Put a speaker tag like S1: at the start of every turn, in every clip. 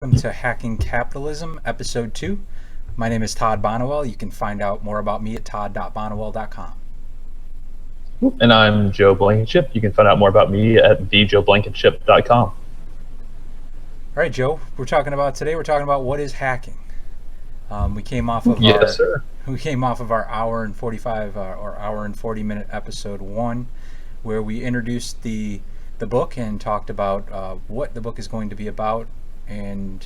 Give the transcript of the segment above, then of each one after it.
S1: Welcome to Hacking Capitalism, Episode 2. My name is Todd Bonnewell. You can find out more about me at todd.bonnewell.com.
S2: And I'm Joe Blankenship. You can find out more about me at thejoeblankenship.com.
S1: All right, Joe, we're talking about what is hacking. We came off of
S2: Yes, sir.
S1: our hour and 45 or hour and 40-minute episode 1, where we introduced the book and talked about what the book is going to be about, and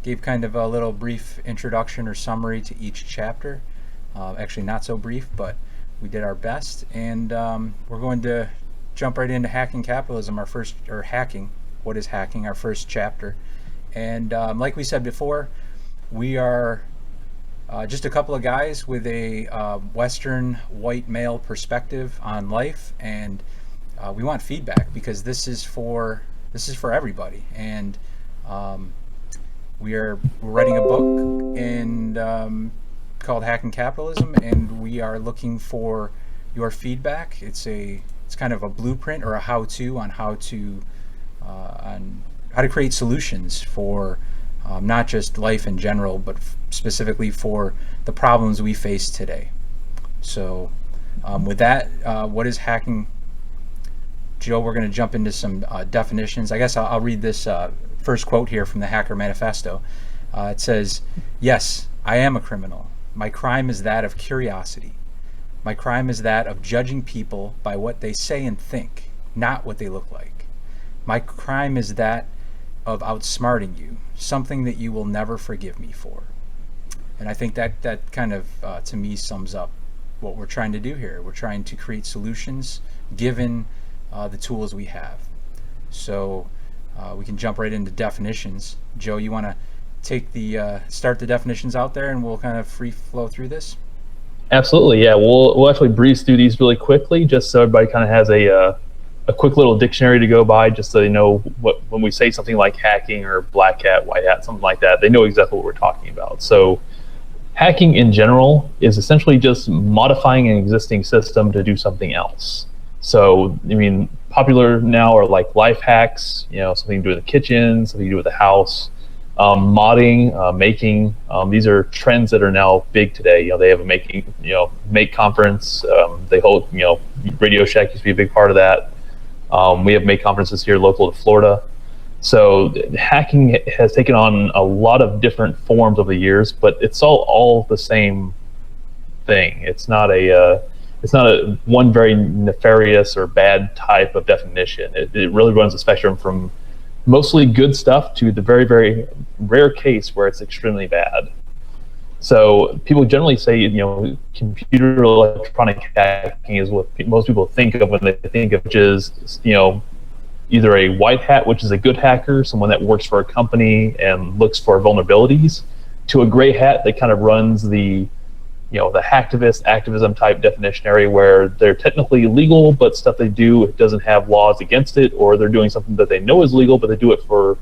S1: gave kind of a little brief introduction or summary to each chapter. Actually, not so brief, but we did our best. And we're going to jump right into Hacking Capitalism, what is hacking, our first chapter. And like we said before, we are just a couple of guys with a Western white male perspective on life, and we want feedback because this is for everybody. And we're writing a book called Hacking Capitalism, and we are looking for your feedback. It's kind of a blueprint or a how-to on how to create solutions for not just life in general, but specifically for the problems we face today. So with that, what is hacking? Joe, we're going to jump into some definitions. I guess I'll read this first quote here from the Hacker Manifesto. It says, "Yes, I am a criminal. My crime is that of curiosity. My crime is that of judging people by what they say and think, not what they look like. My crime is that of outsmarting you, something that you will never forgive me for." And I think that kind of, to me, sums up what we're trying to do here. We're trying to create solutions given the tools we have. So we can jump right into definitions. Joe, you want to start the definitions out there, and we'll kind of free flow through this?
S2: Absolutely, yeah. We'll actually breeze through these really quickly, just so everybody kind of has a quick little dictionary to go by, just so they know when we say something like hacking or black hat, white hat, something like that, they know exactly what we're talking about. So hacking in general is essentially just modifying an existing system to do something else. So, I mean, popular now are like life hacks, something to do with the kitchen, something to do with the house, modding, making. These are trends that are now big today. They have a make conference. They hold, Radio Shack used to be a big part of that. We have make conferences here local to Florida. So hacking has taken on a lot of different forms over the years, but it's all the same thing. It's not a one very nefarious or bad type of definition. It really runs the spectrum from mostly good stuff to the very, very rare case where it's extremely bad. So people generally say, computer electronic hacking is what most people think of when they think of, which is, either a white hat, which is a good hacker, someone that works for a company and looks for vulnerabilities, to a gray hat that kind of runs the hacktivist activism type definition area, where they're technically legal, but stuff they do doesn't have laws against it, or they're doing something that they know is legal, but they do it for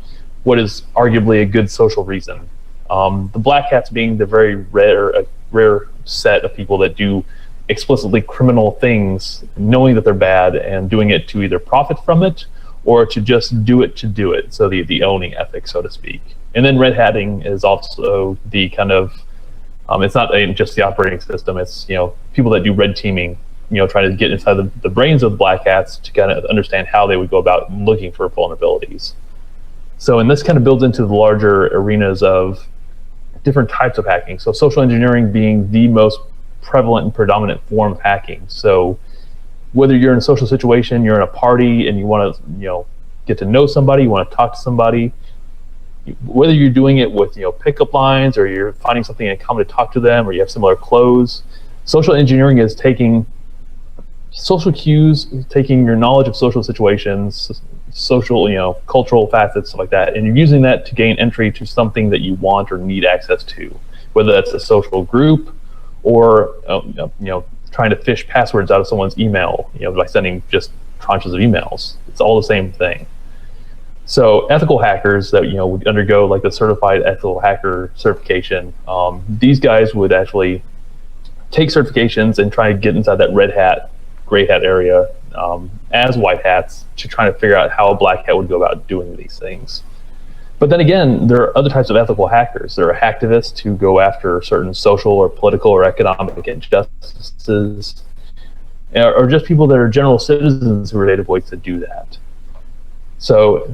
S2: what is arguably a good social reason. The black hats being the very rare set of people that do explicitly criminal things, knowing that they're bad and doing it to either profit from it or to just do it to do it. So the owning ethic, so to speak. And then red hatting is also the kind of it's not just the operating system. It's people that do red teaming, trying to get inside the brains of the black hats to kind of understand how they would go about looking for vulnerabilities. So, and this kind of builds into the larger arenas of different types of hacking. So, social engineering being the most prevalent and predominant form of hacking. So, whether you're in a social situation, you're in a party, and you want to get to know somebody, you want to talk to somebody. Whether you're doing it with pickup lines, or you're finding something in common to talk to them, or you have similar clothes, social engineering is taking social cues, taking your knowledge of social situations, social cultural facets, stuff like that, and you're using that to gain entry to something that you want or need access to, whether that's a social group or trying to fish passwords out of someone's email, by sending just tranches of emails. It's all the same thing. So ethical hackers that would undergo like the certified ethical hacker certification, these guys would actually take certifications and try to get inside that red hat, gray hat area as white hats to try to figure out how a black hat would go about doing these things. But then again, there are other types of ethical hackers. There are hacktivists who go after certain social or political or economic injustices, or just people that are general citizens who are data voids that do that. So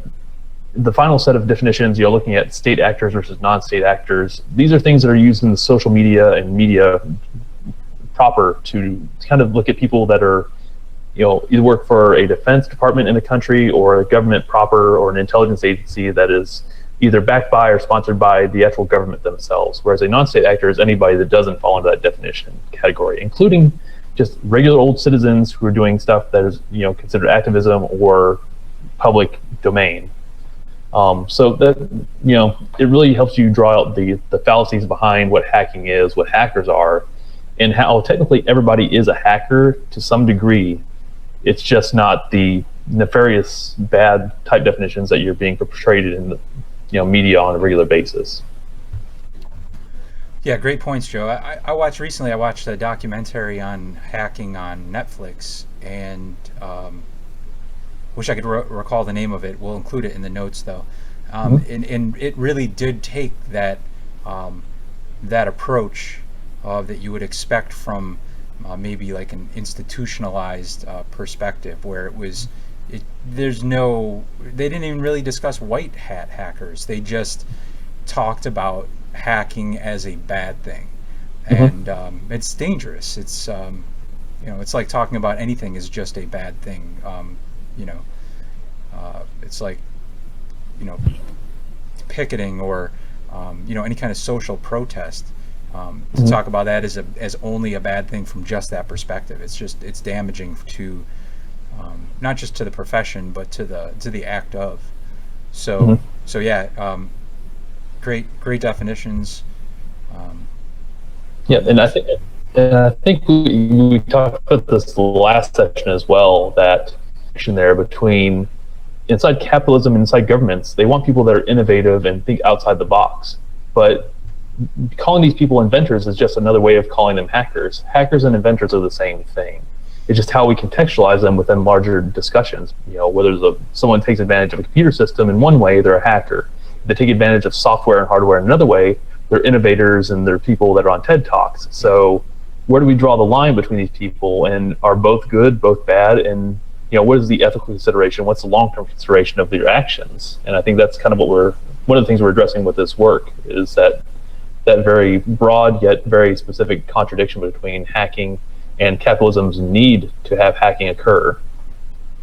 S2: the final set of definitions, you're looking at state actors versus non-state actors. These are things that are used in the social media and media proper to kind of look at people that are, either work for a defense department in a country or a government proper or an intelligence agency that is either backed by or sponsored by the actual government themselves. Whereas a non-state actor is anybody that doesn't fall into that definition category, including just regular old citizens who are doing stuff that is, considered activism or public domain. So that, it really helps you draw out the fallacies behind what hacking is, what hackers are, and how technically everybody is a hacker to some degree. It's just not the nefarious bad type definitions that you're being portrayed in the media on a regular basis.
S1: Yeah, great points, Joe. I watched recently. I watched a documentary on hacking on Netflix, and wish I could recall the name of it. We'll include it in the notes, though. And it really did take that that approach that you would expect from maybe like an institutionalized perspective, where they didn't even really discuss white hat hackers. They just talked about hacking as a bad thing, and it's dangerous. It's it's like talking about anything is just a bad thing. It's like picketing or any kind of social protest. To talk about that as only a bad thing from just that perspective, it's damaging to not just to the profession but to the act of. So yeah, great definitions.
S2: Yeah, and I think we talked about this the last section as well. That connection there between inside capitalism and inside governments, they want people that are innovative and think outside the box. But calling these people inventors is just another way of calling them hackers. Hackers and inventors are the same thing. It's just how we contextualize them within larger discussions. Whether someone takes advantage of a computer system in one way, they're a hacker. If they take advantage of software and hardware in another way, they're innovators and they're people that are on TED Talks. So where do we draw the line between these people, and are both good, both bad, and what is the ethical consideration? What's the long-term consideration of their actions? And I think that's kind of one of the things we're addressing with this work is that very broad yet very specific contradiction between hacking and capitalism's need to have hacking occur.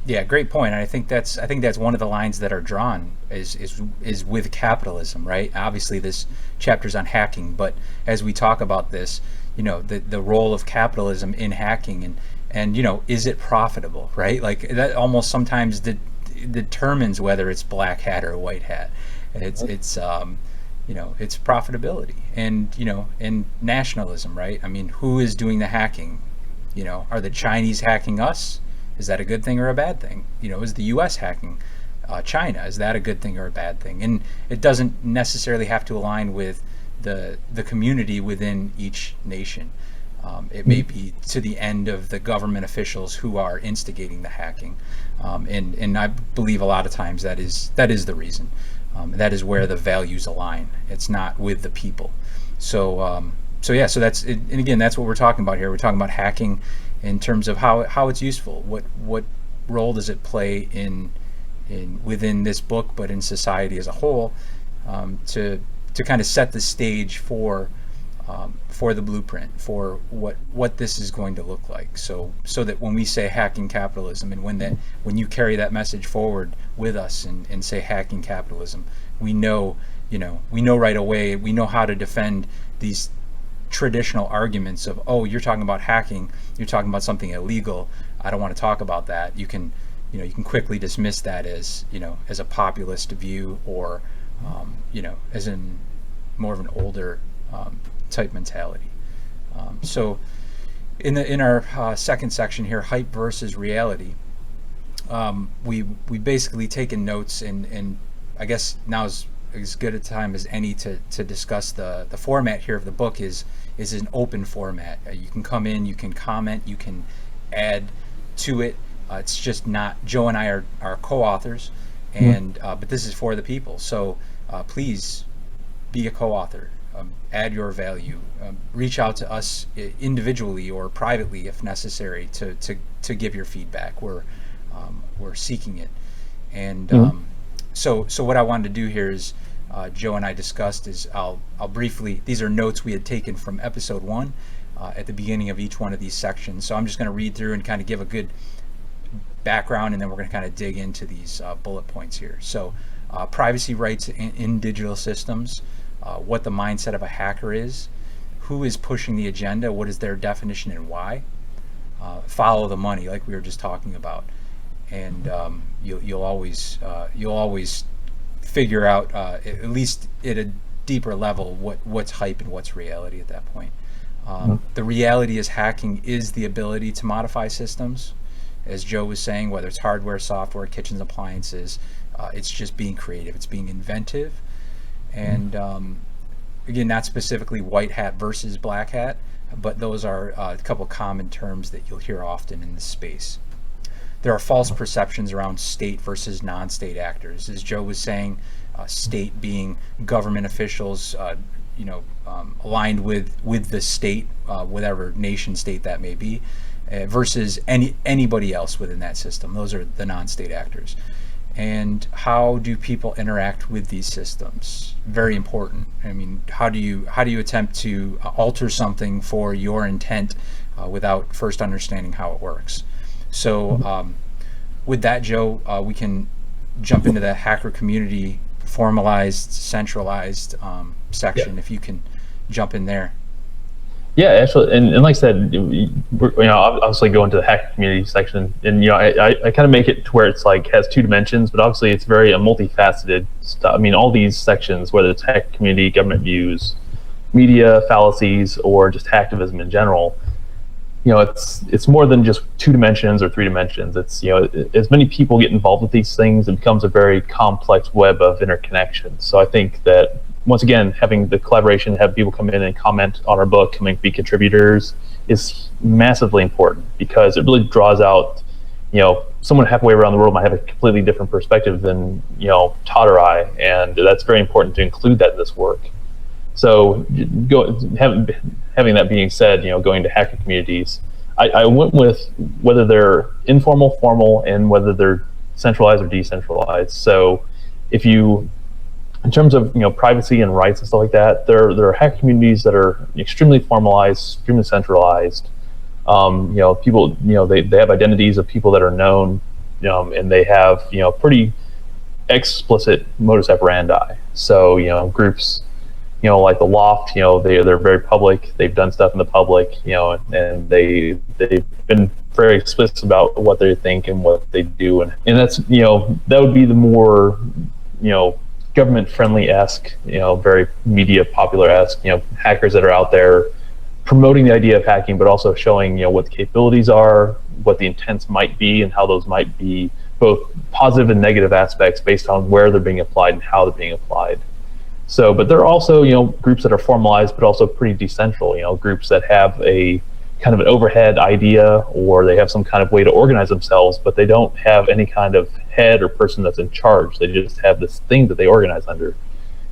S1: Yeah, great point. And I think that's one of the lines that are drawn is with capitalism, right? Obviously, this chapter's on hacking, but as we talk about this, the role of capitalism in hacking and is it profitable, right? Like that almost sometimes determines whether it's black hat or white hat. It's it's profitability and nationalism, right? I mean, who is doing the hacking? Are the Chinese hacking us? Is that a good thing or a bad thing? Is the U.S. hacking China? Is that a good thing or a bad thing? And it doesn't necessarily have to align with the community within each nation. It may be to the end of the government officials who are instigating the hacking, and I believe a lot of times that is the reason. That is where the values align. It's not with the people. So that's it. And again, that's what we're talking about here. We're talking about hacking in terms of how it's useful. What role does it play in within this book, but in society as a whole, to kind of set the stage for the blueprint for what this is going to look like. So that when we say hacking capitalism, and when you carry that message forward with us and say hacking capitalism, we know right away, we know how to defend these traditional arguments of, oh, you're talking about hacking, you're talking about something illegal, I don't want to talk about that. You can quickly dismiss that as a populist view, or as in more of an older type mentality. So in our second section here, hype versus reality, we basically taken notes, and I guess now is as good a time as any to discuss the format here of the book is an open format. You can come in, you can comment, you can add to it. It's just not, Joe and I are co-authors, and but this is for the people. So please be a co-author. Add your value. Reach out to us individually or privately if necessary to give your feedback. We're seeking it. And so what I wanted to do here is, Joe and I discussed, is I'll briefly, these are notes we had taken from episode 1 at the beginning of each one of these sections. So I'm just going to read through and kind of give a good background, and then we're going to kind of dig into these bullet points here. So privacy rights in digital systems, what the mindset of a hacker is, who is pushing the agenda, what is their definition and why, follow the money like we were just talking about, and you'll always figure out, at least at a deeper level, what's hype and what's reality at that point. The reality is hacking is the ability to modify systems, as Joe was saying, whether it's hardware, software, kitchens, appliances. It's just being creative, it's being inventive, and again, not specifically white hat versus black hat, but those are a couple common terms that you'll hear often in this space. There are false perceptions around state versus non-state actors. As Joe was saying, state being government officials, aligned with the state, whatever nation state that may be, versus anybody else within that system. Those are the non-state actors. And how do people interact with these systems? Very important. I mean, how do you attempt to alter something for your intent without first understanding how it works? So with that, Joe, we can jump into the hacker community formalized, centralized section. If you can jump in there.
S2: Yeah, actually, and like I said, obviously go into the hacker community section, and I kind of make it to where it's like has 2 dimensions, but obviously it's very multifaceted stuff. I mean, all these sections, whether it's hacker community, government views, media fallacies, or just hacktivism in general, it's more than just 2 dimensions or 3 dimensions. It's as many people get involved with these things, it becomes a very complex web of interconnections. So I think that, once again, having the collaboration, have people come in and comment on our book, come and be contributors, is massively important, because it really draws out, someone halfway around the world might have a completely different perspective than, Todd or I, and that's very important to include that in this work. So having that being said, going to hacker communities, I went with whether they're informal, formal, and whether they're centralized or decentralized. So if you, in terms of privacy and rights and stuff like that, there are hacker communities that are extremely formalized, extremely centralized. People they have identities of people that are known, and they have pretty explicit modus operandi. So groups like the Loft, they're very public. They've done stuff in the public, and they've been very explicit about what they think and what they do, and that's that would be the more government friendly-esque, very media popular-esque, hackers that are out there promoting the idea of hacking, but also showing what the capabilities are, what the intents might be, and how those might be both positive and negative aspects based on where they're being applied and how they're being applied. So, but there are also groups that are formalized, but also pretty decentral. Groups that have a kind of an overhead idea, or they have some kind of way to organize themselves, but they don't have any kind of head or person that's in charge. They just have this thing that they organize under.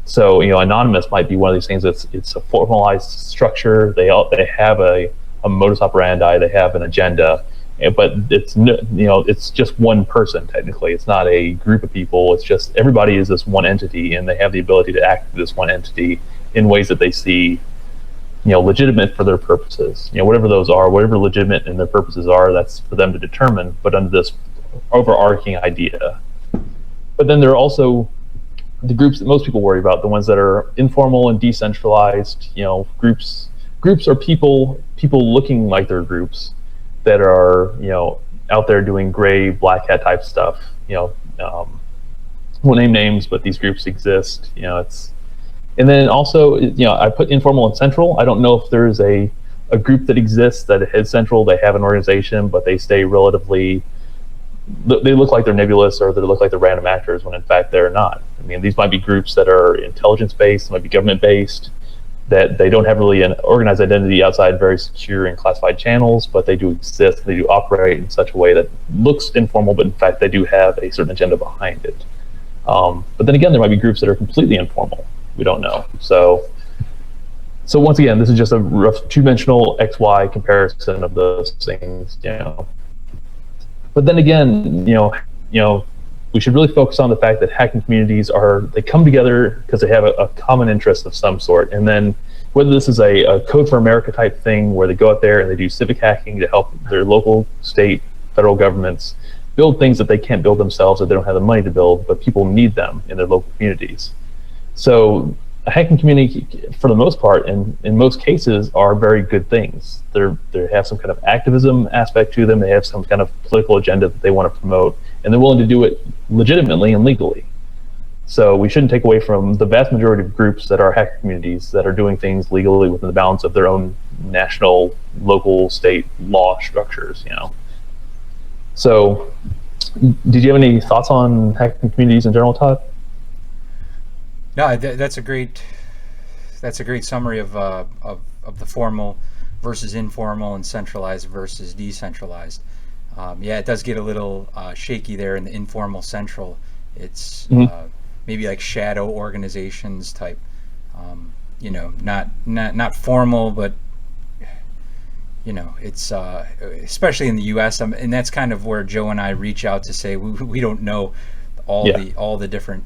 S2: So, Anonymous might be one of these things it's a formalized structure. They have a modus operandi. They have an agenda, but it's just one person technically. It's not a group of people. It's just everybody is this one entity, and they have the ability to act as this one entity in ways that they see legitimate for their purposes. Whatever those are, whatever legitimate in their purposes are, that's for them to determine, but under this overarching idea. But then there are also the groups that most people worry about, the ones that are informal and decentralized. Groups are people looking like they're groups that are out there doing gray black hat type stuff. Won't name names, but these groups exist. And then also, I put informal and central. I don't know if there's a group that exists that is central. They have an organization, but they stay relatively, they look like they're nebulous, or they look like they're random actors when in fact they're not. I mean, these might be groups that are intelligence-based, might be government-based, that they don't have really an organized identity outside very secure and classified channels, but they do exist. They do operate in such a way that looks informal, but in fact they do have a certain agenda behind it. But then again, there might be groups that are completely informal. We don't know. So once again, this is just a rough two-dimensional XY comparison of those things, But then again, we should really focus on the fact that hacking communities they come together because they have a common interest of some sort. And then whether this is a Code for America type thing where they go out there and they do civic hacking to help their local, state, federal governments build things that they can't build themselves, that they don't have the money to build, but people need them in their local communities. So a hacking community, for the most part, and in most cases, are very good things. They have some kind of activism aspect to them. They have some kind of political agenda that they want to promote, and they're willing to do it legitimately and legally. So we shouldn't take away from the vast majority of groups that are hacker communities that are doing things legally within the bounds of their own national, local, state law structures. So, did you have any thoughts on hacking communities in general, Todd?
S1: No, that's a great summary of the formal versus informal and centralized versus decentralized. It does get a little shaky there in the informal central. It's maybe like shadow organizations type, not formal, but it's especially in the U.S. And that's kind of where Joe and I reach out to say we don't know all the different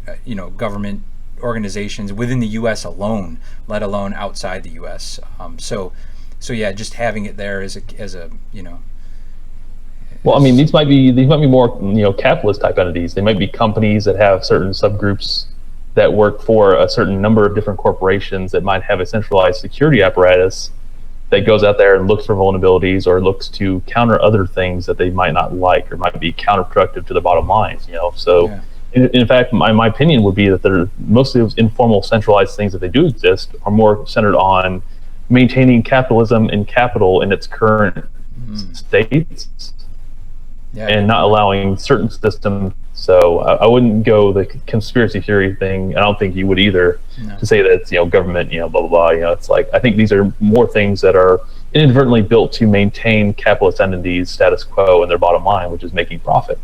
S1: government organizations within the U.S. alone, let alone outside the U.S. So just having it there as a
S2: Well, I mean, these might be more capitalist type entities. They might be companies that have certain subgroups that work for a certain number of different corporations that might have a centralized security apparatus that goes out there and looks for vulnerabilities or looks to counter other things that they might not like or might be counterproductive to the bottom lines. So. Yeah. In fact, my opinion would be that most of those informal, centralized things that they do exist are more centered on maintaining capitalism and capital in its current states, and not allowing certain systems. So I wouldn't go the conspiracy theory thing. I don't think you would either, to say that it's government, blah blah blah. It's like, I think these are more things that are inadvertently built to maintain capitalist entities' status quo and their bottom line, which is making profit.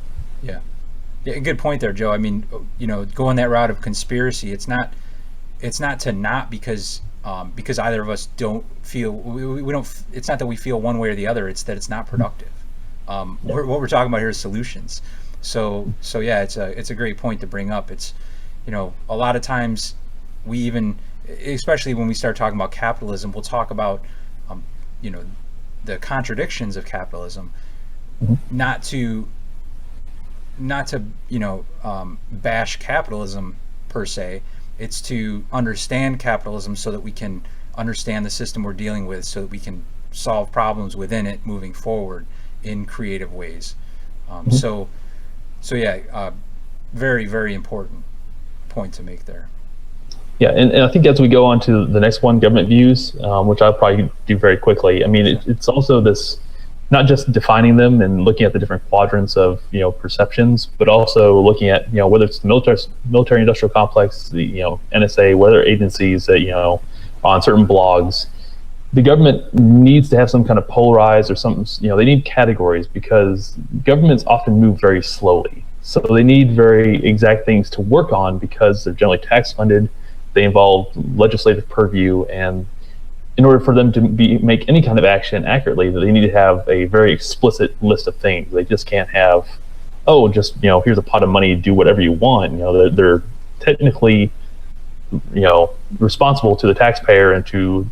S1: Yeah, good point there, Joe. I mean, going that route of conspiracy, it's not to not because either of us don't feel we don't. It's not that we feel one way or the other. It's that it's not productive. What we're talking about here is solutions. So yeah, it's a great point to bring up. It's a lot of times we even, especially when we start talking about capitalism, we'll talk about the contradictions of capitalism, not to bash capitalism per se. It's to understand capitalism so that we can understand the system we're dealing with, so that we can solve problems within it moving forward in creative ways. Very, very important point to make there.
S2: Yeah, and I think as we go on to the next one, government views, which I'll probably do very quickly. I mean, it's also this, not just defining them and looking at the different quadrants of perceptions, but also looking at whether it's the military industrial complex, the NSA, whether agencies that on certain blogs, the government needs to have some kind of polarized or something. They need categories, because governments often move very slowly, so they need very exact things to work on because they're generally tax funded. They involve legislative purview, and in order for them to make any kind of action accurately, they need to have a very explicit list of things. They just can't have, here's a pot of money, do whatever you want. They're technically, responsible to the taxpayer and to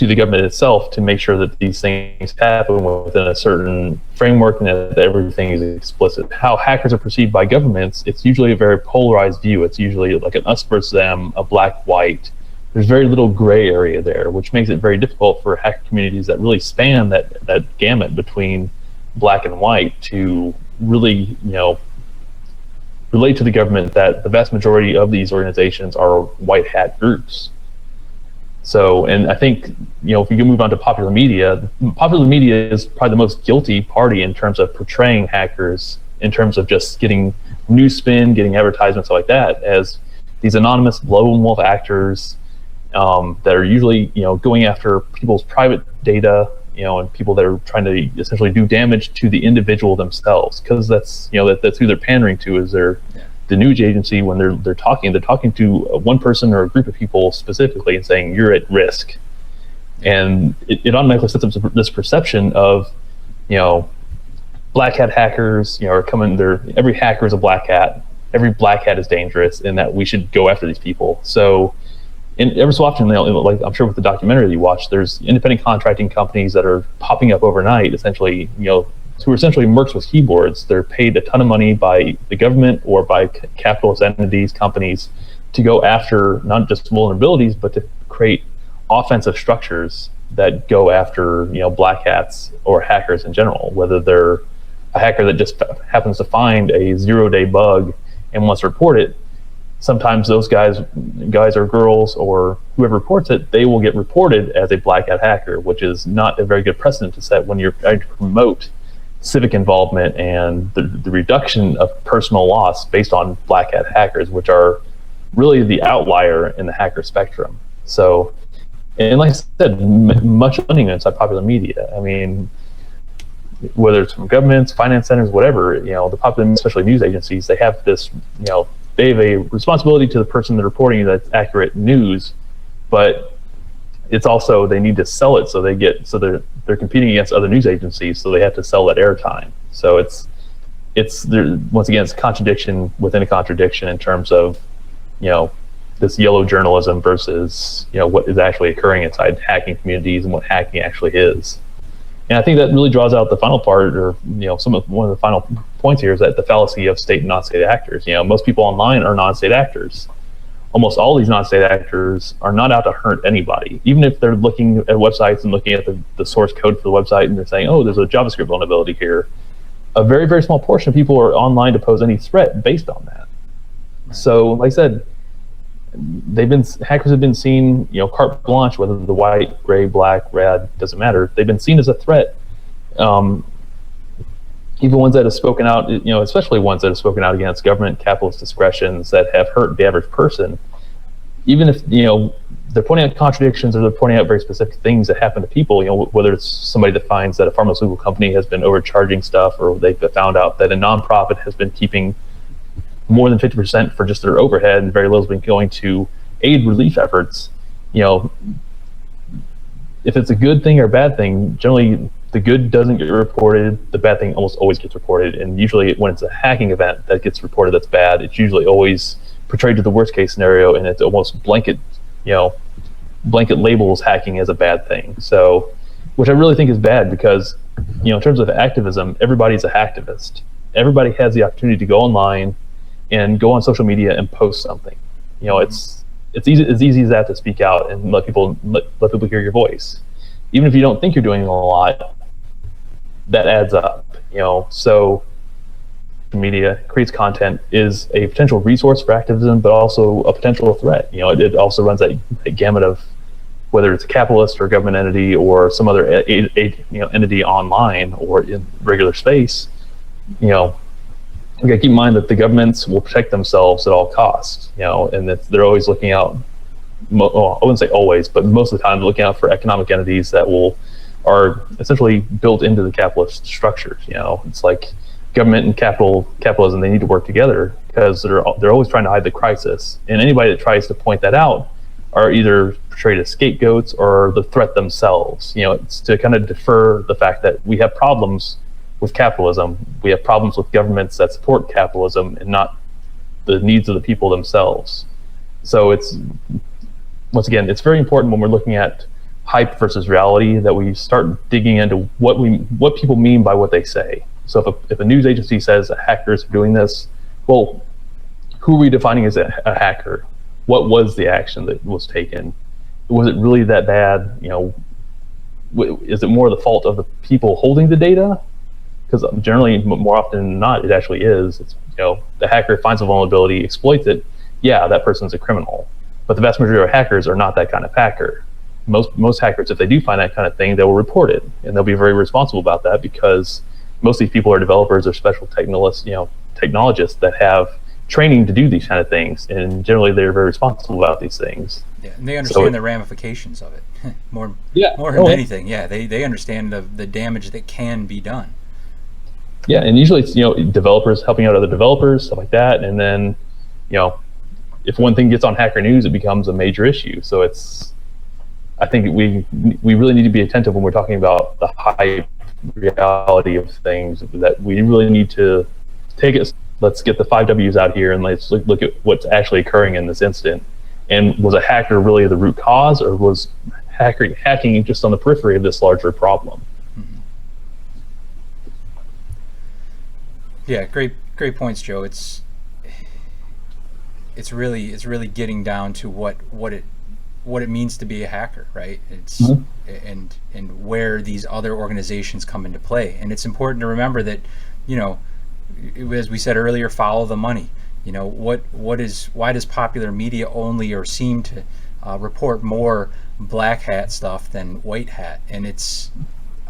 S2: the government itself to make sure that these things happen within a certain framework and that everything is explicit. How hackers are perceived by governments, it's usually a very polarized view. It's usually like an us versus them, a black-white. There's very little gray area there, which makes it very difficult for hacker communities that really span that gamut between black and white to really, relate to the government that the vast majority of these organizations are white hat groups. So, and I think, if you can move on to popular media is probably the most guilty party in terms of portraying hackers, in terms of just getting news spin, getting advertisements like that, as these anonymous lone wolf actors that are usually, going after people's private data, and people that are trying to essentially do damage to the individual themselves, because that's who they're pandering to, is their the news agency, when they're talking to one person or a group of people specifically and saying you're at risk, and it automatically sets up this perception of, black hat hackers, are coming there. Every hacker is a black hat. Every black hat is dangerous, and that we should go after these people. So, and every so often, like I'm sure with the documentary you watched, there's independent contracting companies that are popping up overnight, essentially, who are essentially mercs with keyboards. They're paid a ton of money by the government or by capitalist entities, companies, to go after not just vulnerabilities, but to create offensive structures that go after, black hats or hackers in general, whether they're a hacker that just happens to find a 0-day bug and wants to report it. Sometimes those guys or girls or whoever reports it, they will get reported as a black hat hacker, which is not a very good precedent to set when you're trying to promote civic involvement and the reduction of personal loss based on black hat hackers, which are really the outlier in the hacker spectrum. So, and like I said, much money inside popular media. I mean, whether it's from governments, finance centers, whatever, the popular, especially news agencies, they have this, they have a responsibility to the person they're reporting that's accurate news, but it's also, they need to sell it, so they're competing against other news agencies, so they have to sell that airtime. So it's there, once again, it's a contradiction within a contradiction in terms of, this yellow journalism versus, what is actually occurring inside hacking communities and what hacking actually is. And I think that really draws out the final part, or one of the final points here, is that the fallacy of state and non-state actors. Most people online are non-state actors. Almost all these non-state actors are not out to hurt anybody, even if they're looking at websites and looking at the source code for the website and they're saying, oh, there's a JavaScript vulnerability here. A very, very small portion of people are online to pose any threat based on that. So, like I said, hackers have been seen, carte blanche, whether the white, gray, black, red, doesn't matter. They've been seen as a threat. Even ones that have spoken out, especially ones that have spoken out against government capitalist discretions that have hurt the average person. Even if, they're pointing out contradictions or they're pointing out very specific things that happen to people, whether it's somebody that finds that a pharmaceutical company has been overcharging stuff, or they've found out that a nonprofit has been keeping more than 50% for just their overhead, and very little has been going to aid relief efforts. If it's a good thing or a bad thing, generally the good doesn't get reported, the bad thing almost always gets reported, and usually when it's a hacking event that gets reported that's bad, it's usually always portrayed to the worst case scenario, and it's almost blanket labels hacking as a bad thing. So, which I really think is bad, because in terms of activism, everybody's a hacktivist. Everybody has the opportunity to go online and go on social media and post something. It's easy as that to speak out and let people hear your voice, even if you don't think you're doing a lot. That adds up. So media creates content is a potential resource for activism, but also a potential threat. It also runs that gamut of whether it's a capitalist or government entity or some other entity online or in regular space. We got to keep in mind that the governments will protect themselves at all costs, and that they're always looking out. Well, I wouldn't say always, but most of the time they're looking out for economic entities that are essentially built into the capitalist structures. It's like government and capitalism, they need to work together, because they're always trying to hide the crisis, and anybody that tries to point that out are either portrayed as scapegoats or the threat themselves. It's to kind of defer the fact that we have problems with capitalism. We have problems with governments that support capitalism and not the needs of the people themselves. So it's, once again, it's very important when we're looking at hype versus reality that we start digging into what people mean by what they say. So if a news agency says hackers are doing this, well, who are we defining as a hacker? What was the action that was taken? Was it really that bad? Is it more the fault of the people holding the data? Because generally, more often than not, it actually is. It's, the hacker finds a vulnerability, exploits it. Yeah, that person's a criminal. But the vast majority of hackers are not that kind of hacker. Most hackers, if they do find that kind of thing, they will report it, and they'll be very responsible about that, because most of these people are developers or special technologists that have training to do these kind of things, and generally they're very responsible about these things.
S1: Yeah, and they understand the ramifications of it more than anything. Yeah, they understand the damage that can be done.
S2: Yeah, and usually it's developers helping out other developers, stuff like that, and then you know if one thing gets on Hacker News, it becomes a major issue. So I think we really need to be attentive when we're talking about the high reality of things. That we really need to take it. Let's get the 5 Ws out here and let's look at what's actually occurring in this incident. And was a hacker really the root cause, or was hacking just on the periphery of this larger problem?
S1: Yeah, great points, Joe. It's really getting down to what it means to be a hacker, right? It's and where these other organizations come into play. And it's important to remember that, as we said earlier, follow the money. Why does popular media only or seem to report more black hat stuff than white hat? And it's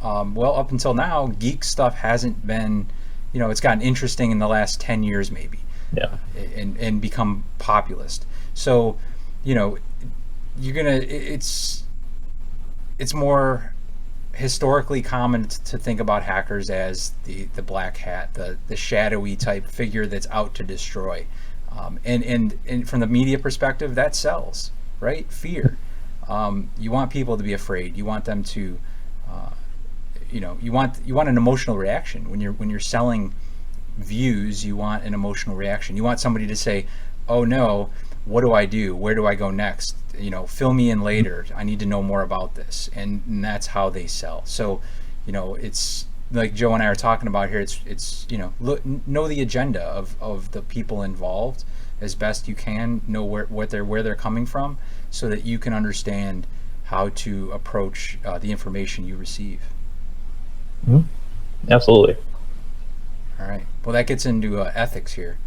S1: up until now, geek stuff hasn't been, it's gotten interesting in the last 10 years maybe.
S2: Yeah.
S1: And become populist. So, it's more historically common to think about hackers as the black hat, the shadowy type figure that's out to destroy. And from the media perspective, that sells, right? Fear. You want people to be afraid. You want them to, you want an emotional reaction when you're selling views. You want an emotional reaction. You want somebody to say, "Oh no, what do I do? Where do I go next? Fill me in later. I need to know more about this." And that's how they sell. So, it's like Joe and I are talking about here. It's know the agenda of the people involved as best you can. Know where they're coming from, so that you can understand how to approach the information you receive.
S2: Mm-hmm. Absolutely.
S1: All right. Well, that gets into ethics here.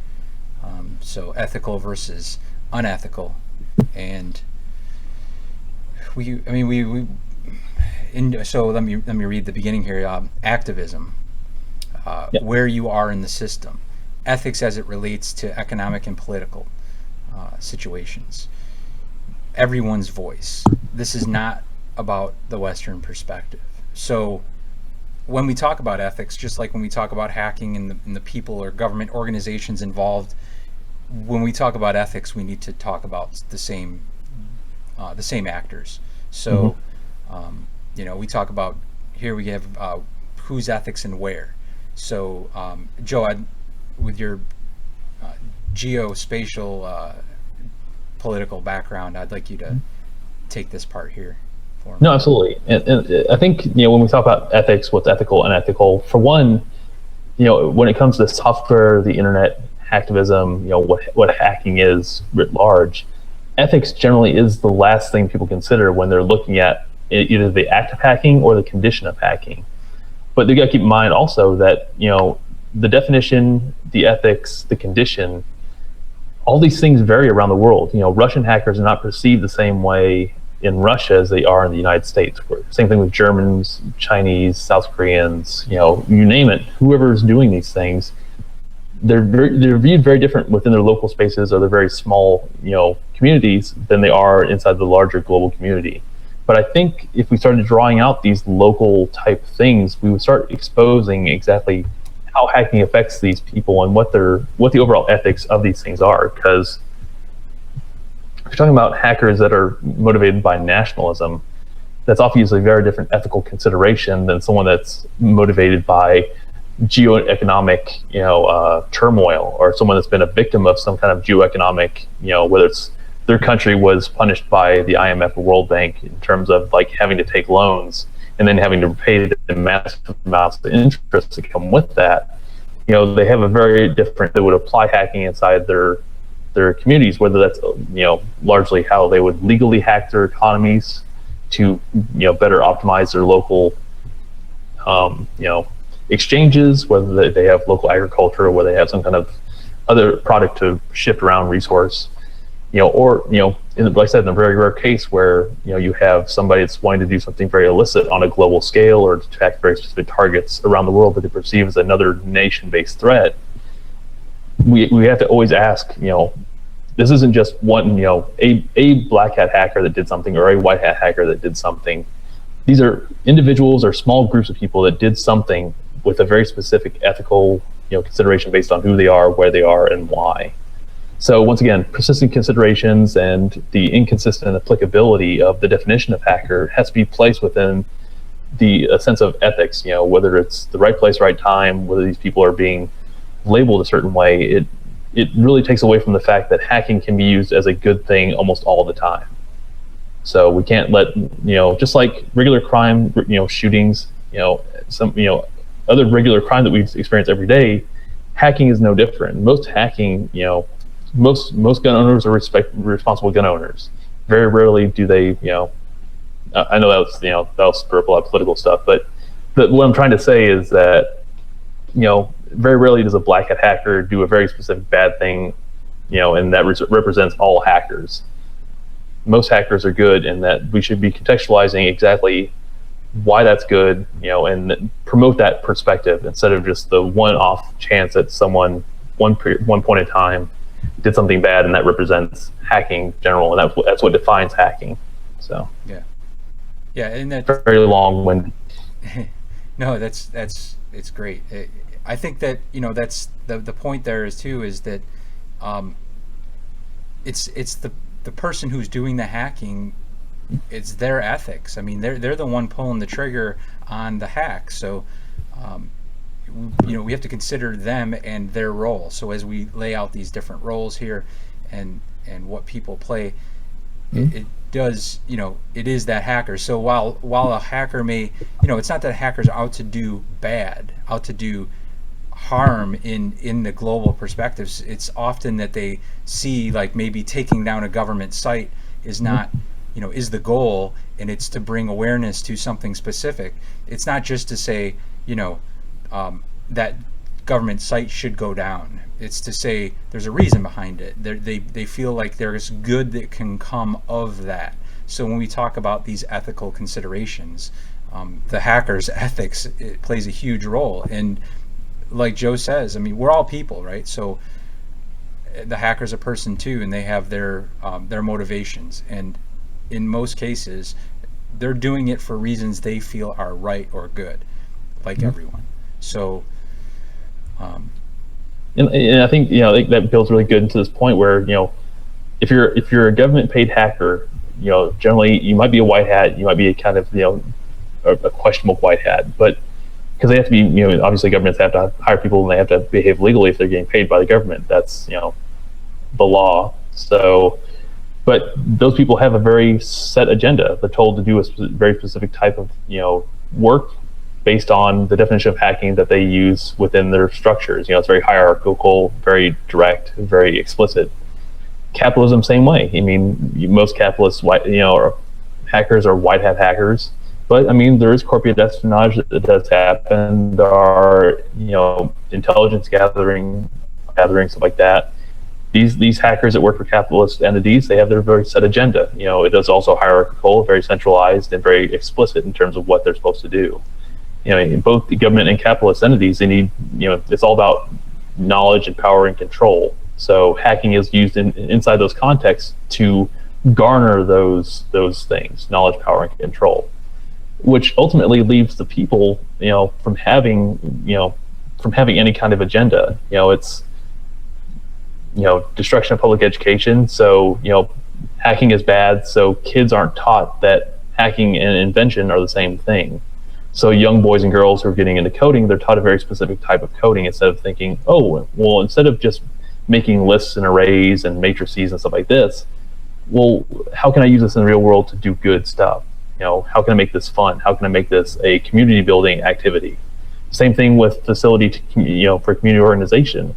S1: So ethical versus unethical, and so let me read the beginning here. Activism, where you are in the system. Ethics as it relates to economic and political situations. Everyone's voice. This is not about the Western perspective. So when we talk about ethics, just like when we talk about hacking and the people or government organizations involved, when we talk about ethics, we need to talk about the same actors. So, we talk about here we have whose ethics and where. So, Joe, with your geospatial political background, I'd like you to take this part here.
S2: No, absolutely. And I think, when we talk about ethics, what's ethical, unethical, for one, when it comes to software, the internet, hacktivism, what hacking is writ large, ethics generally is the last thing people consider when they're looking at either the act of hacking or the condition of hacking. But they got to keep in mind also that, the definition, the ethics, the condition, all these things vary around the world. Russian hackers are not perceived the same way in Russia as they are in the United States. Same thing with Germans, Chinese, South Koreans, you name it, whoever's doing these things, they're viewed very different within their local spaces or their very small, communities than they are inside the larger global community. But I think if we started drawing out these local type things, we would start exposing exactly how hacking affects these people and what the overall ethics of these things are. Because if you're talking about hackers that are motivated by nationalism, that's obviously a very different ethical consideration than someone that's motivated by geoeconomic, turmoil, or someone that's been a victim of some kind of geoeconomic, whether it's their country was punished by the IMF or World Bank in terms of like having to take loans and then having to pay the massive amounts of interest that come with that. They have a very different, they would apply hacking inside their communities, whether that's, largely how they would legally hack their economies to, better optimize their local, exchanges, whether they have local agriculture or whether they have some kind of other product to shift around resource, or, like I said, in a very rare case where, you have somebody that's wanting to do something very illicit on a global scale or to attack very specific targets around the world that they perceive as another nation-based threat, we have to always ask, this isn't just one, a black hat hacker that did something or a white hat hacker that did something. These are individuals or small groups of people that did something with a very specific ethical, consideration based on who they are, where they are, and why. So once again, persistent considerations and the inconsistent applicability of the definition of hacker has to be placed within the sense of ethics. Whether it's the right place, right time, whether these people are being labeled a certain way, it really takes away from the fact that hacking can be used as a good thing almost all the time. So we can't let, just like regular crime, shootings, some, other regular crime that we experience every day, hacking is no different. Most hacking, most gun owners are responsible gun owners. Very rarely do they, I know that'll spur up a lot of political stuff, but what I'm trying to say is that, very rarely does a black hat hacker do a very specific bad thing, and that represents all hackers. Most hackers are good, and that we should be contextualizing exactly why that's good, and promote that perspective instead of just the one-off chance that someone one point in time did something bad, and that represents hacking in general, and that's what defines hacking. So
S1: yeah, and that's
S2: very long-winded.
S1: No, it's great. I think that that's the point there is too, is that it's the person who's doing the hacking, it's their ethics. I mean, they're the one pulling the trigger on the hack. So we have to consider them and their role. So as we lay out these different roles here and what people play, it does, it is that hacker. So while a hacker may, it's not that hackers are out to do bad, out to do harm in the global perspectives. It's often that they see, like, maybe taking down a government site is not, is the goal, and it's to bring awareness to something specific. It's not just to say, that government site should go down. It's to say there's a reason behind it. They feel like there's good that can come of that. So when we talk about these ethical considerations, the hacker's ethics, it plays a huge role. And like Joe says, I mean, we're all people, right? So the hacker's a person too, and they have their motivations. And in most cases, they're doing it for reasons they feel are right or good, like everyone. So,
S2: and I think that builds really good into this point where if you're a government paid hacker, generally you might be a white hat, you might be a kind of a questionable white hat, but because they have to be, obviously governments have to hire people and they have to behave legally if they're getting paid by the government. That's the law. So, but those people have a very set agenda. They're told to do a very specific type of work based on the definition of hacking that they use within their structures. It's very hierarchical, very direct, very explicit. Capitalism, same way. I mean, most capitalists, hackers are white hat hackers. But I mean, there is corporate espionage that does happen. There are, intelligence gathering, stuff like that. These hackers that work for capitalist entities, they have their very set agenda. It is also hierarchical, very centralized, and very explicit in terms of what they're supposed to do. In both the government and capitalist entities, they need, it's all about knowledge and power and control. So hacking is used inside those contexts to garner those things, knowledge, power, and control, which ultimately leaves the people, from having any kind of agenda. It's, destruction of public education. So, hacking is bad. So kids aren't taught that hacking and invention are the same thing. So young boys and girls who are getting into coding, they're taught a very specific type of coding instead of thinking, oh, well, instead of just making lists and arrays and matrices and stuff like this, well, how can I use this in the real world to do good stuff? How can I make this fun? How can I make this a community building activity? Same thing with facility for community organization.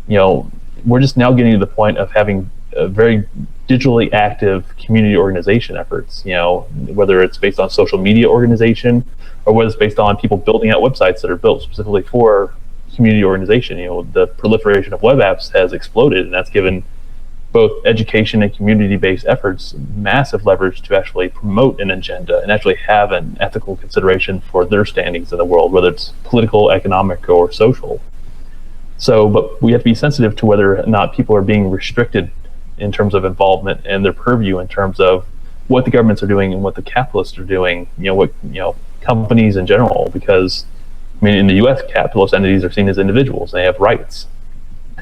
S2: We're just now getting to the point of having a very digitally active community organization efforts, whether it's based on social media organization or whether it's based on people building out websites that are built specifically for community organization. The proliferation of web apps has exploded, and that's given both education and community-based efforts massive leverage to actually promote an agenda and actually have an ethical consideration for their standings in the world, whether it's political, economic, or social. So, but we have to be sensitive to whether or not people are being restricted in terms of involvement and their purview in terms of what the governments are doing and what the capitalists are doing, what companies in general, because I mean, in the U.S., capitalist entities are seen as individuals; they have rights.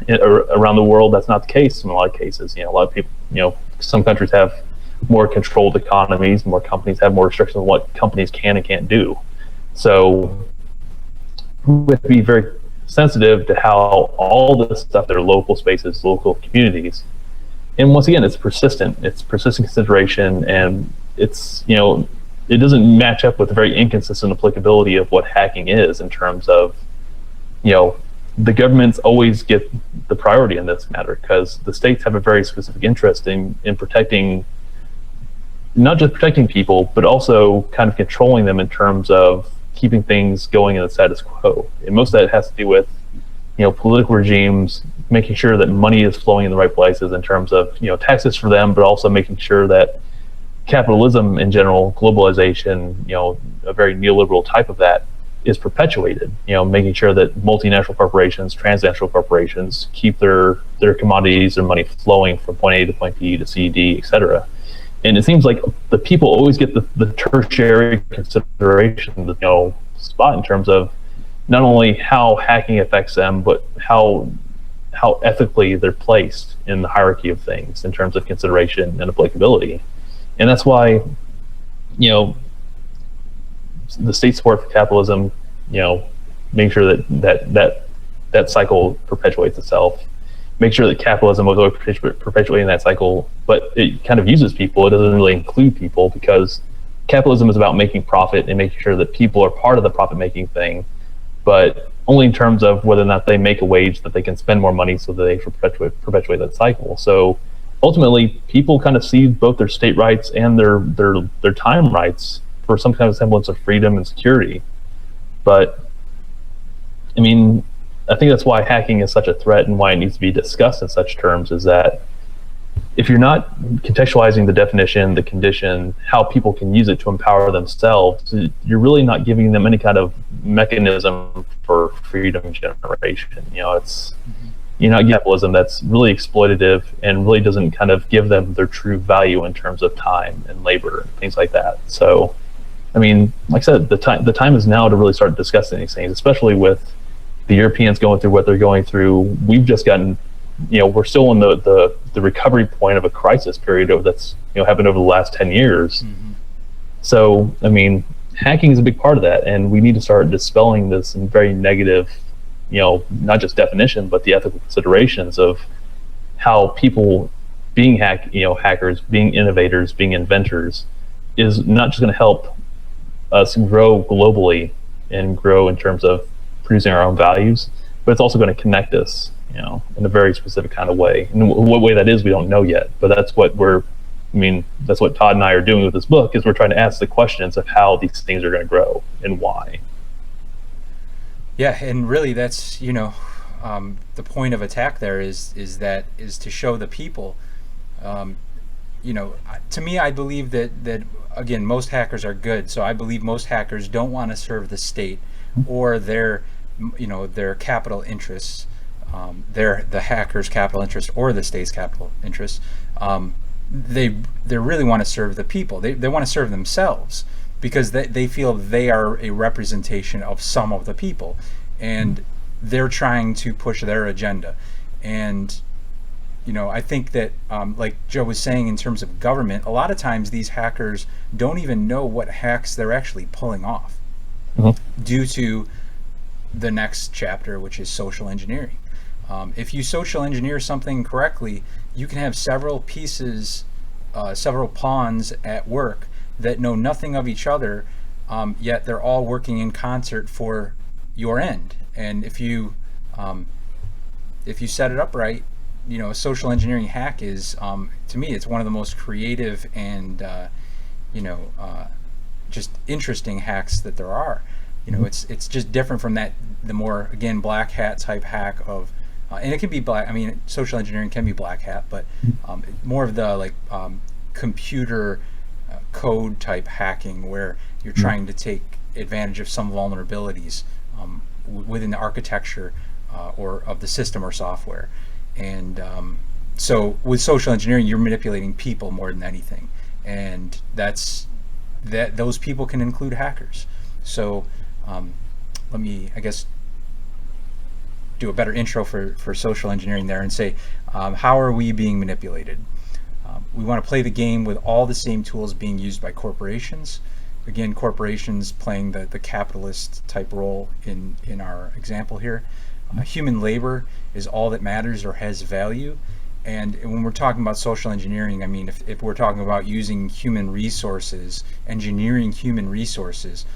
S2: Around the world, that's not the case in a lot of cases. A lot of people, some countries have more controlled economies, more companies have more restrictions on what companies can and can't do. So we have to be very sensitive to how all this stuff, their local spaces, local communities, and once again, it's persistent consideration, and it doesn't match up with the very inconsistent applicability of what hacking is in terms of, the governments always get the priority in this matter because the states have a very specific interest in protecting, not just protecting people, but also kind of controlling them in terms of keeping things going in the status quo. And most of that has to do with, political regimes, making sure that money is flowing in the right places in terms of, taxes for them, but also making sure that capitalism in general, globalization, a very neoliberal type of that, is perpetuated. Making sure that multinational corporations, transnational corporations keep their commodities and money flowing from point A to point B to C, D, etc. And it seems like the people always get the tertiary consideration, spot in terms of not only how hacking affects them, but how ethically they're placed in the hierarchy of things in terms of consideration and applicability. And that's why, the state support for capitalism, make sure that cycle perpetuates itself. Make sure that capitalism was always perpetuating that cycle, but it kind of uses people. It doesn't really include people because capitalism is about making profit and making sure that people are part of the profit-making thing, but only in terms of whether or not they make a wage that they can spend more money so that they perpetuate that cycle. So ultimately, people kind of see both their state rights and their time rights for some kind of semblance of freedom and security. But I mean, I think that's why hacking is such a threat and why it needs to be discussed in such terms, is that if you're not contextualizing the definition, the condition, how people can use it to empower themselves, you're really not giving them any kind of mechanism for freedom generation. It's capitalism that's really exploitative and really doesn't kind of give them their true value in terms of time and labor and things like that. So, I mean, like I said, the time is now to really start discussing these things, especially with the Europeans going through what they're going through. We've just gotten, we're still in the recovery point of a crisis period that's happened over the last 10 years. Mm-hmm. So, I mean, hacking is a big part of that, and we need to start dispelling this very negative, not just definition, but the ethical considerations of how people being hackers, being innovators, being inventors, is not just going to help us grow globally and grow in terms of producing our own values, but it's also going to connect us, in a very specific kind of way. And what way that is, we don't know yet, but that's what that's what Todd and I are doing with this book, is we're trying to ask the questions of how these things are going to grow and why.
S1: Yeah, and really that's, the point of attack there is to show the people, to me, I believe that again, most hackers are good. So I believe most hackers don't want to serve the state or their capital interests, the hackers' capital interests or the state's capital interests. They really want to serve the people. They want to serve themselves because they feel they are a representation of some of the people, and they're trying to push their agenda. And I think that, like Joe was saying, in terms of government, a lot of times these hackers don't even know what hacks they're actually pulling off, due to the next chapter, which is social engineering. If you social engineer something correctly, you can have several pieces, several pawns at work that know nothing of each other, yet they're all working in concert for your end. And if you set it up right, a social engineering hack is, to me, it's one of the most creative and just interesting hacks that there are. It's just different from the more, again, black hat type hack of, and it can be black. I mean, social engineering can be black hat, but more of the computer code type hacking, where you're trying to take advantage of some vulnerabilities within the architecture or of the system or software. And so with social engineering, you're manipulating people more than anything, and those people can include hackers. So let me, I guess, do a better intro for social engineering there and say, how are we being manipulated? We want to play the game with all the same tools being used by corporations. Again, corporations playing the capitalist type role in our example here. Human labor is all that matters or has value. And when we're talking about social engineering, I mean, if we're talking about using human resources, engineering human resources,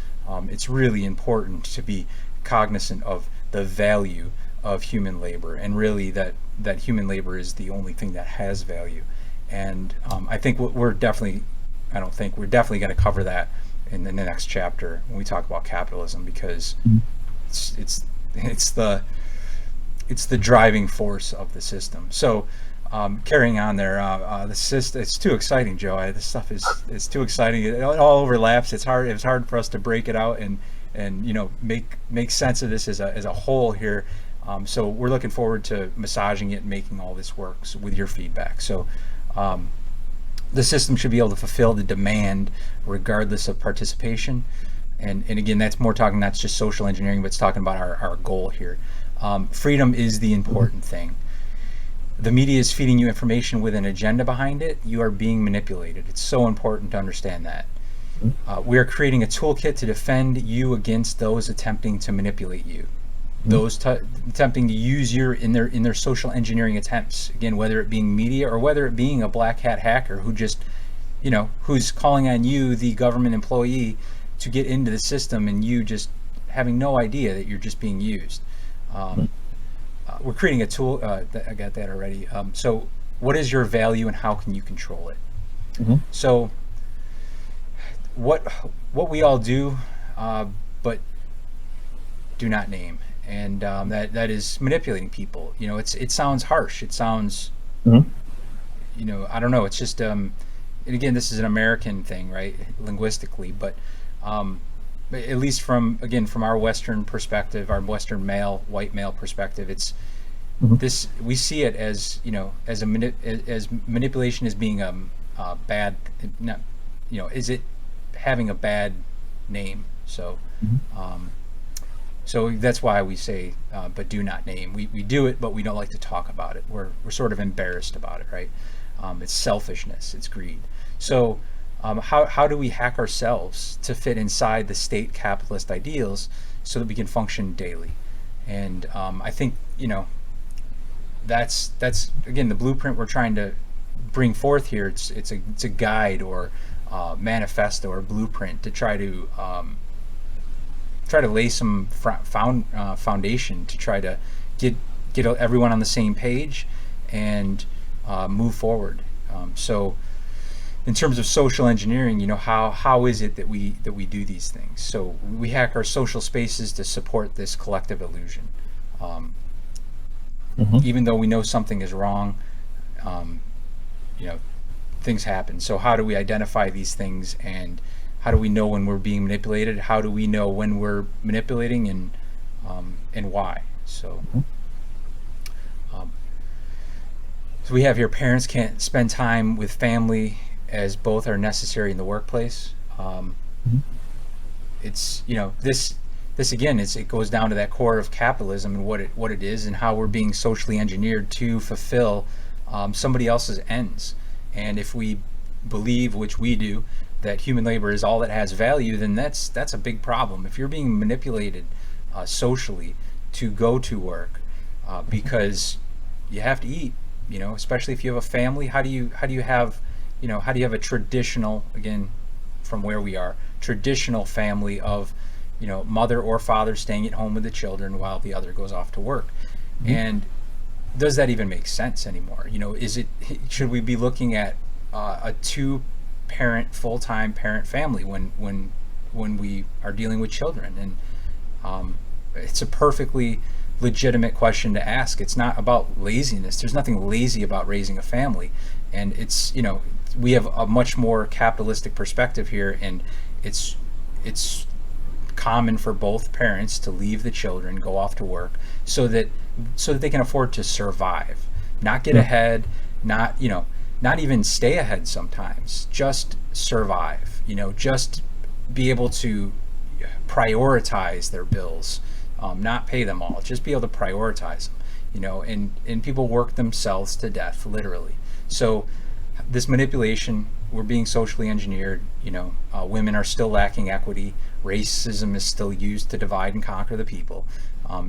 S1: it's really important to be cognizant of the value of human labor, and really that human labor is the only thing that has value. And I think we're definitely going to cover that in the next chapter when we talk about capitalism, because it's the driving force of the system. So carrying on there, the system, it's too exciting, Joe. This stuff is too exciting. It all overlaps. It's hard for us to break it out and make sense of this as a whole here. So we're looking forward to massaging it and making all this work with your feedback. So the system should be able to fulfill the demand regardless of participation. And again, that's more talking, that's just social engineering, but it's talking about our goal here. Freedom is the important thing. The media is feeding you information with an agenda behind it. You are being manipulated. It's so important to understand that. We are creating a toolkit to defend you against those attempting to manipulate you. Those attempting to use you in their social engineering attempts. Again, whether it being media or whether it being a black hat hacker who just, who's calling on you, the government employee, to get into the system, and you just having no idea that you're just being used. We're creating a tool. I got that already. So what is your value and how can you control it? So what we all do, but do not name. And that is manipulating people. It sounds harsh. It sounds, I don't know. It's just, and again, this is an American thing, right? Linguistically, but at least from our Western perspective, our Western white male perspective, it's this. We see it as as manipulation as being bad. Not, is it having a bad name? So. So that's why we say, but do not name. We do it, but we don't like to talk about it. We're sort of embarrassed about it, right? It's selfishness, it's greed. So how do we hack ourselves to fit inside the state capitalist ideals so that we can function daily? And I think, that's again, the blueprint we're trying to bring forth here. It's a guide or manifesto or blueprint to try to lay some foundation to try to get everyone on the same page and move forward. So in terms of social engineering, how is it that we do these things? So we hack our social spaces to support this collective illusion. Even though we know something is wrong, things happen. So how do we identify these things, and how do we know when we're being manipulated? How do we know when we're manipulating, and why? So, so we have here, parents can't spend time with family as both are necessary in the workplace. It's this again, it goes down to that core of capitalism and what it is, and how we're being socially engineered to fulfill somebody else's ends. And if we believe, which we do, that human labor is all that has value, then that's a big problem. If you're being manipulated socially to go to work because you have to eat, especially if you have a family, how do you have a traditional, again, from where we are, traditional family of mother or father staying at home with the children while the other goes off to work? And does that even make sense anymore? Should we be looking at a two-parent, full-time parent family when we are dealing with children? And it's a perfectly legitimate question to ask. It's not about laziness. There's nothing lazy about raising a family, and it's we have a much more capitalistic perspective here, and it's common for both parents to leave the children, go off to work, so that they can afford to survive, not get ahead, not even stay ahead sometimes, just survive, just be able to prioritize their bills, not pay them all, just be able to prioritize them. And people work themselves to death, literally. So this manipulation, we're being socially engineered. Women are still lacking equity. Racism is still used to divide and conquer the people.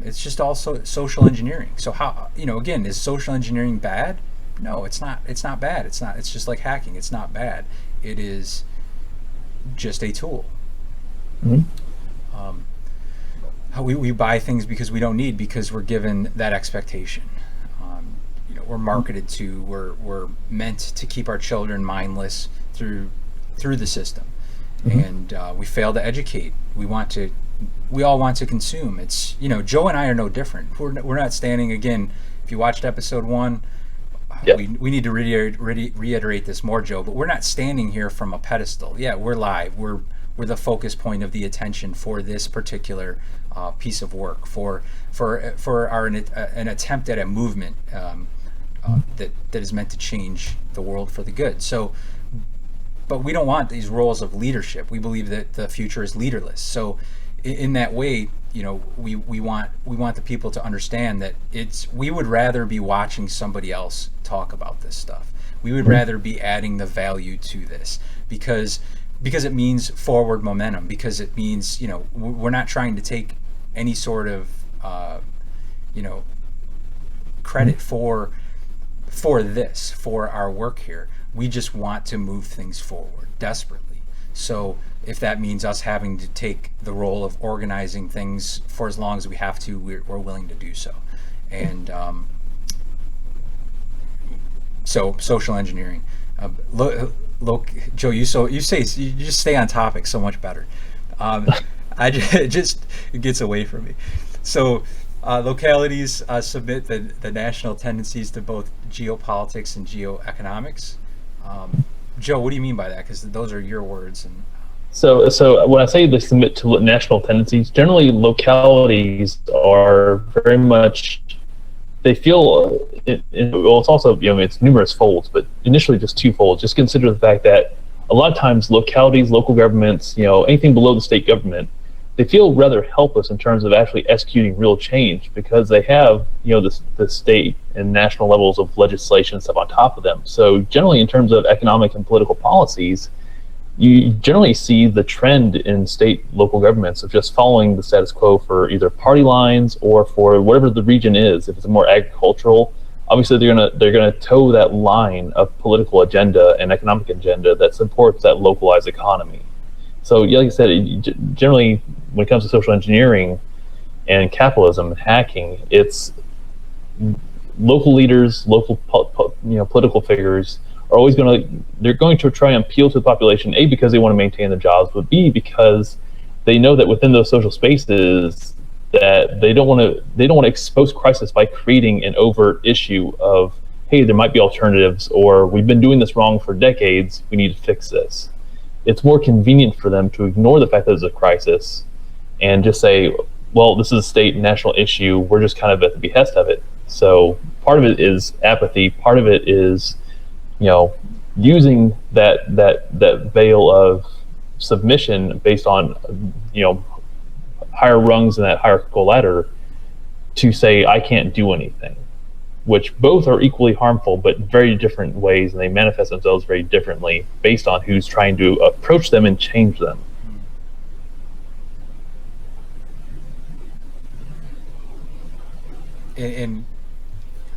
S1: It's just also social engineering. So how, again, is social engineering bad? No, it's not. It's not bad. It's just like hacking. It's not bad. It is just a tool.
S2: Mm-hmm.
S1: We buy things because we don't need, because we're given that expectation. We're marketed to. We're meant to keep our children mindless through the system, and we fail to educate. We all want to consume. It's Joe and I are no different. We're not standing, again. If you watched episode 1.
S2: Yep.
S1: We need to reiterate this more, Joe, but we're not standing here from a pedestal. Yeah, we're live. We're the focus point of the attention for this particular piece of work, for an attempt at a movement that is meant to change the world for the good. So, but we don't want these roles of leadership. We believe that the future is leaderless. So, in that way, we want the people to understand that we would rather be watching somebody else talk about this stuff. We would rather be adding the value to this, because it means forward momentum, because it means we're not trying to take any sort of credit for our work here. We just want to move things forward desperately. So if that means us having to take the role of organizing things for as long as we have to, we're willing to do so. And so social engineering. Joe, you just stay on topic so much better. It just gets away from me. So localities submit the national tendencies to both geopolitics and geoeconomics. Joe, what do you mean by that? Because those are your words. And
S2: So when I say they submit to national tendencies, generally localities are very much, they feel, well, it's also, it's numerous folds, but initially just twofold. Just consider the fact that a lot of times localities, local governments, anything below the state government, they feel rather helpless in terms of actually executing real change, because they have, the state and national levels of legislation and stuff on top of them. So generally, in terms of economic and political policies, you generally see the trend in state local governments of just following the status quo for either party lines or for whatever the region is. If it's more agricultural, obviously they're gonna toe that line of political agenda and economic agenda that supports that localized economy. So, like I said, generally when it comes to social engineering and capitalism and hacking, it's local leaders, local political figures are always they're going to try and appeal to the population, A, because they want to maintain their jobs, but B, because they know that within those social spaces that they don't want to expose crisis by creating an overt issue of, hey, there might be alternatives, or we've been doing this wrong for decades, we need to fix this. It's more convenient for them to ignore the fact that there's a crisis and just say, well, this is a state and national issue, we're just kind of at the behest of it. So part of it is apathy, part of it is using that veil of submission based on higher rungs in that hierarchical ladder to say I can't do anything, which both are equally harmful but very different ways, and they manifest themselves very differently based on who's trying to approach them and change them.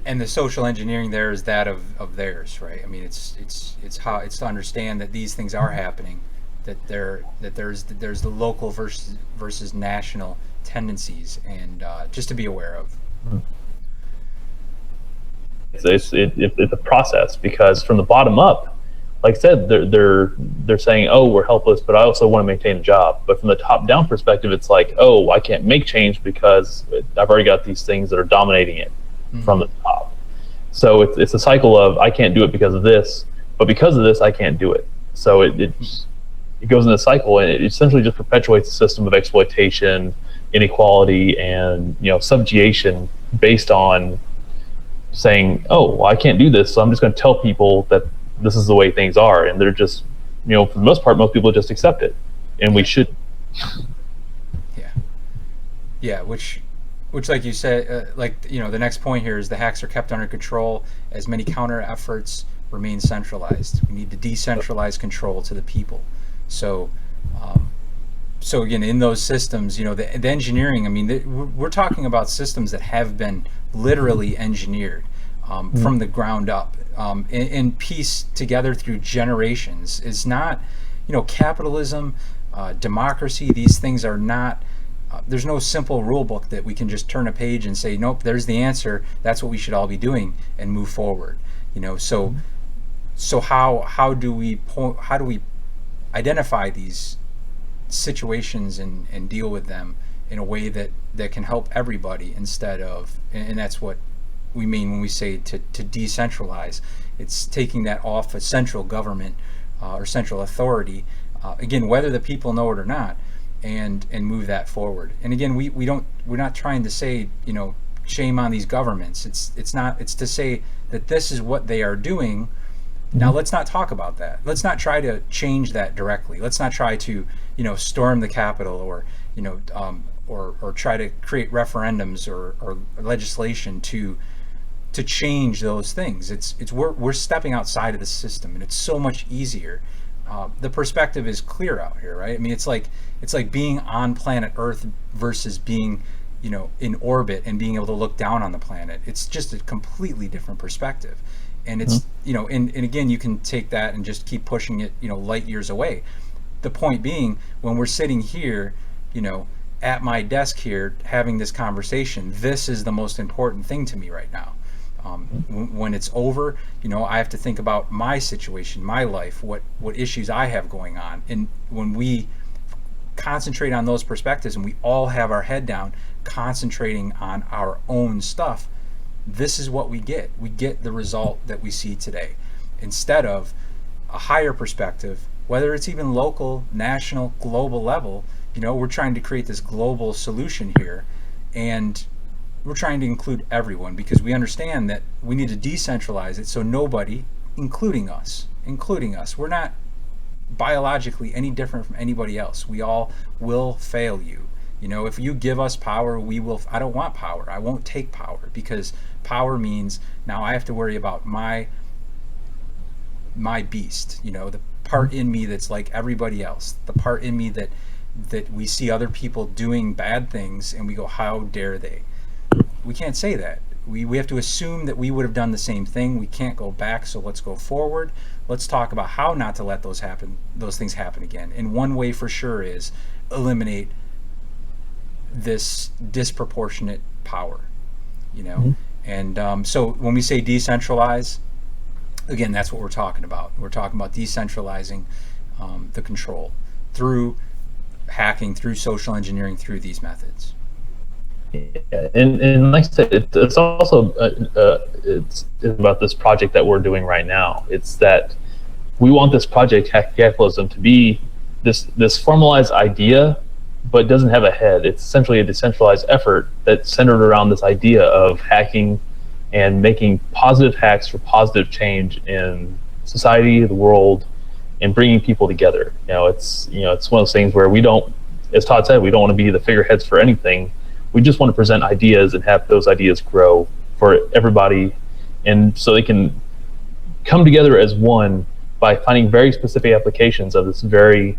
S1: And the social engineering there is that of theirs, right? I mean, it's to understand that these things are happening, that there's the local versus national tendencies, and just to be aware of.
S2: It's a process, because from the bottom up, like I said, they're saying, oh, we're helpless, but I also want to maintain a job. But from the top down perspective, it's like, oh, I can't make change because I've already got these things that are dominating it from the top. So it's a cycle of I can't do it because of this, but because of this I can't do it. So it goes in a cycle, and it essentially just perpetuates a system of exploitation, inequality, and subjugation based on saying, oh, well, I can't do this, so I'm just going to tell people that this is the way things are, and they're just, for the most part, most people just accept it, and we should.
S1: Yeah, which like you said, the next point here is the hacks are kept under control as many counter efforts remain centralized. We need to decentralize control to the people. So, um, so again, in those systems, the engineering. I mean, we're talking about systems that have been literally engineered
S2: Mm.
S1: from the ground up and pieced together through generations. It's not, capitalism, democracy. These things are not. There's no simple rule book that we can just turn a page and say, nope, there's the answer. That's what we should all be doing and move forward. So how do we identify these situations and deal with them in a way that can help everybody instead of, and that's what we mean when we say to decentralize. It's taking that off a central government or central authority, again, whether the people know it or not, and move that forward. And again, we're not trying to say, shame on these governments. It's to say that this is what they are doing. Now let's not talk about that. Let's not try to change that directly. Let's not try to, storm the Capitol or, or try to create referendums or legislation to change those things. We're stepping outside of the system, and it's so much easier. The perspective is clear out here, right? I mean, it's like being on planet Earth versus being, in orbit and being able to look down on the planet. It's just a completely different perspective. And it's, and again, you can take that and just keep pushing it, light years away. The point being, when we're sitting here, at my desk here having this conversation, this is the most important thing to me right now. When it's over, I have to think about my situation, my life, what issues I have going on. And when we concentrate on those perspectives and we all have our head down concentrating on our own stuff, this is what we get. We get the result that we see today. Instead of a higher perspective, whether it's even local, national, global level, we're trying to create this global solution here. And we're trying to include everyone because we understand that we need to decentralize it so nobody, including us, we're not biologically any different from anybody else. We all will fail you. If you give us power, we will. I don't want power. I won't take power because power means now I have to worry about my beast. The part in me that's like everybody else. The part in me that we see other people doing bad things and we go, how dare they? We can't say that. We have to assume that we would have done the same thing. We can't go back, so let's go forward. Let's talk about how not to let those things happen again. And one way for sure is eliminate this disproportionate power, And so when we say decentralize, again, that's what we're talking about. We're talking about decentralizing the control through hacking, through social engineering, through these methods.
S2: Yeah, and like I said, it's also it's about this project that we're doing right now. It's that we want this project, Hacking Capitalism, to be this formalized idea, but doesn't have a head. It's essentially a decentralized effort that's centered around this idea of hacking and making positive hacks for positive change in society, the world, and bringing people together. It's one of those things where we don't, as Todd said, we don't want to be the figureheads for anything. We just want to present ideas and have those ideas grow for everybody, and so they can come together as one by finding very specific applications of this very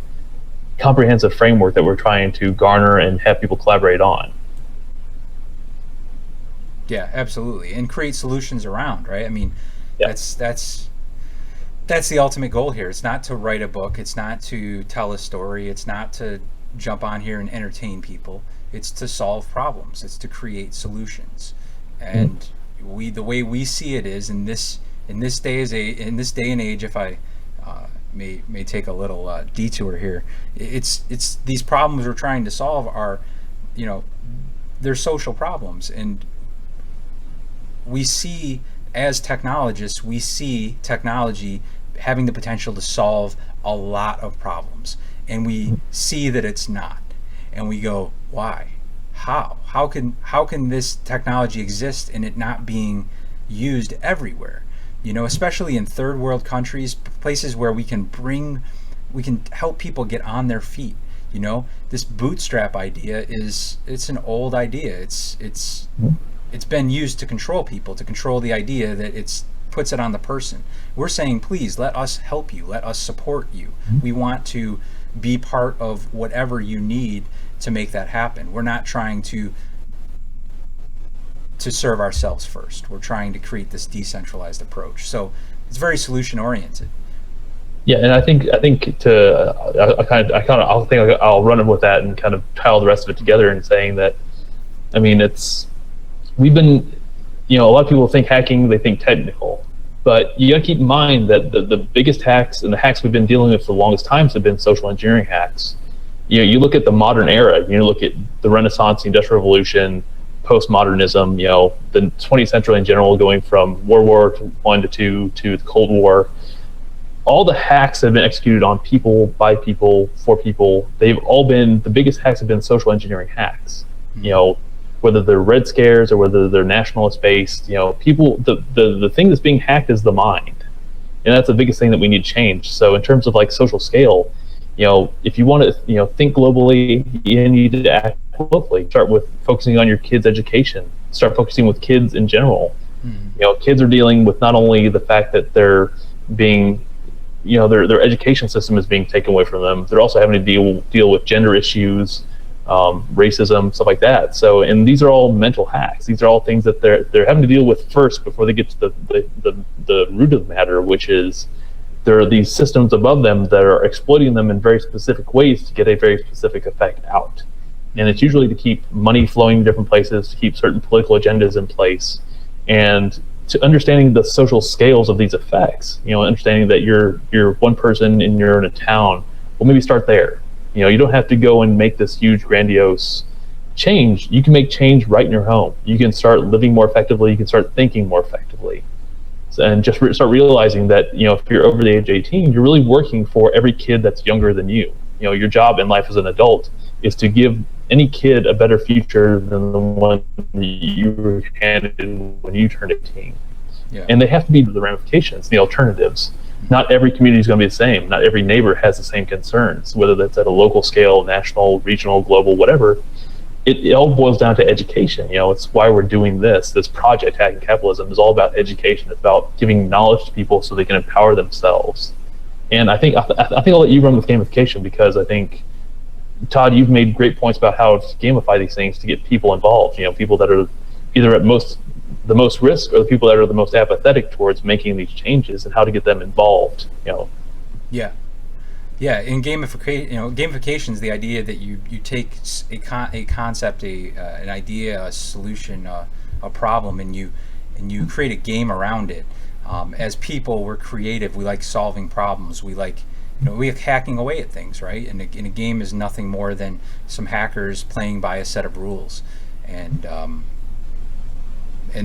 S2: comprehensive framework that we're trying to garner and have people collaborate on.
S1: Yeah, absolutely, and create solutions around. Right? I mean,
S2: Yeah.
S1: that's the ultimate goal here. It's not to write a book. It's not to tell a story. It's not to jump on here and entertain people. It's to solve problems. It's to create solutions. And the way we see it is in this day and age. If I may take a little detour here, it's these problems we're trying to solve are, they're social problems, and we see as technologists, we see technology having the potential to solve a lot of problems, and we see that it's not, and we go, why? How can this technology exist and it not being used everywhere? Especially in third world countries, places where we can help people get on their feet. This bootstrap idea it's an old idea. It's been used to control people, to control the idea that it's puts it on the person. We're saying, please let us help you, let us support you. We want to be part of whatever you need to make that happen. We're not trying to serve ourselves first. We're trying to create this decentralized approach. So it's very solution oriented.
S2: Yeah, and I think I'll run with that and kind of tie all the rest of it together in saying that, I mean, we've been, a lot of people think hacking, they think technical, but you got to keep in mind that the biggest hacks and the hacks we've been dealing with for the longest times have been social engineering hacks. You look at the modern era, you look at the Renaissance, the Industrial Revolution, postmodernism, the 20th century in general, going from World War I to II to the Cold War. All the hacks that have been executed on people, by people, for people, they've all been, the biggest hacks have been social engineering hacks. Whether they're Red Scares or whether they're nationalist based, people, the thing that's being hacked is the mind. And that's the biggest thing that we need to change. So in terms of like social scale, if you want to, think globally, you need to act locally. Start with focusing on your kids' education. Start focusing with kids in general. Kids are dealing with not only the fact that they're being, their education system is being taken away from them. They're also having to deal with gender issues, racism, stuff like that. So, and these are all mental hacks. These are all things that they're having to deal with first before they get to the root of the matter, which is there are these systems above them that are exploiting them in very specific ways to get a very specific effect out. And it's usually to keep money flowing to different places, to keep certain political agendas in place, and to understanding the social scales of these effects. Understanding that you're one person and you're in a town. Well, maybe start there. You don't have to go and make this huge, grandiose change. You can make change right in your home. You can start living more effectively. You can start thinking more effectively. And just start realizing that, if you're over the age of 18, you're really working for every kid that's younger than you. Your job in life as an adult is to give any kid a better future than the one that you were handed when you turned 18. Yeah. And they have to be the ramifications, the alternatives. Not every community is going to be the same. Not every neighbor has the same concerns, whether that's at a local scale, national, regional, global, whatever. It all boils down to education. It's why we're doing this project, Hacking Capitalism, is all about education. It's about giving knowledge to people so they can empower themselves. And I think I'll let you run with gamification, because I think, Todd, you've made great points about how to gamify these things to get people involved. People that are either at the most risk, or the people that are the most apathetic towards making these changes, and how to get them involved.
S1: Yeah, in gamification is the idea that you take a concept, an idea, a solution, a problem, and you create a game around it. As people, we're creative. We like solving problems. We like hacking away at things, right? And a game is nothing more than some hackers playing by a set of rules, and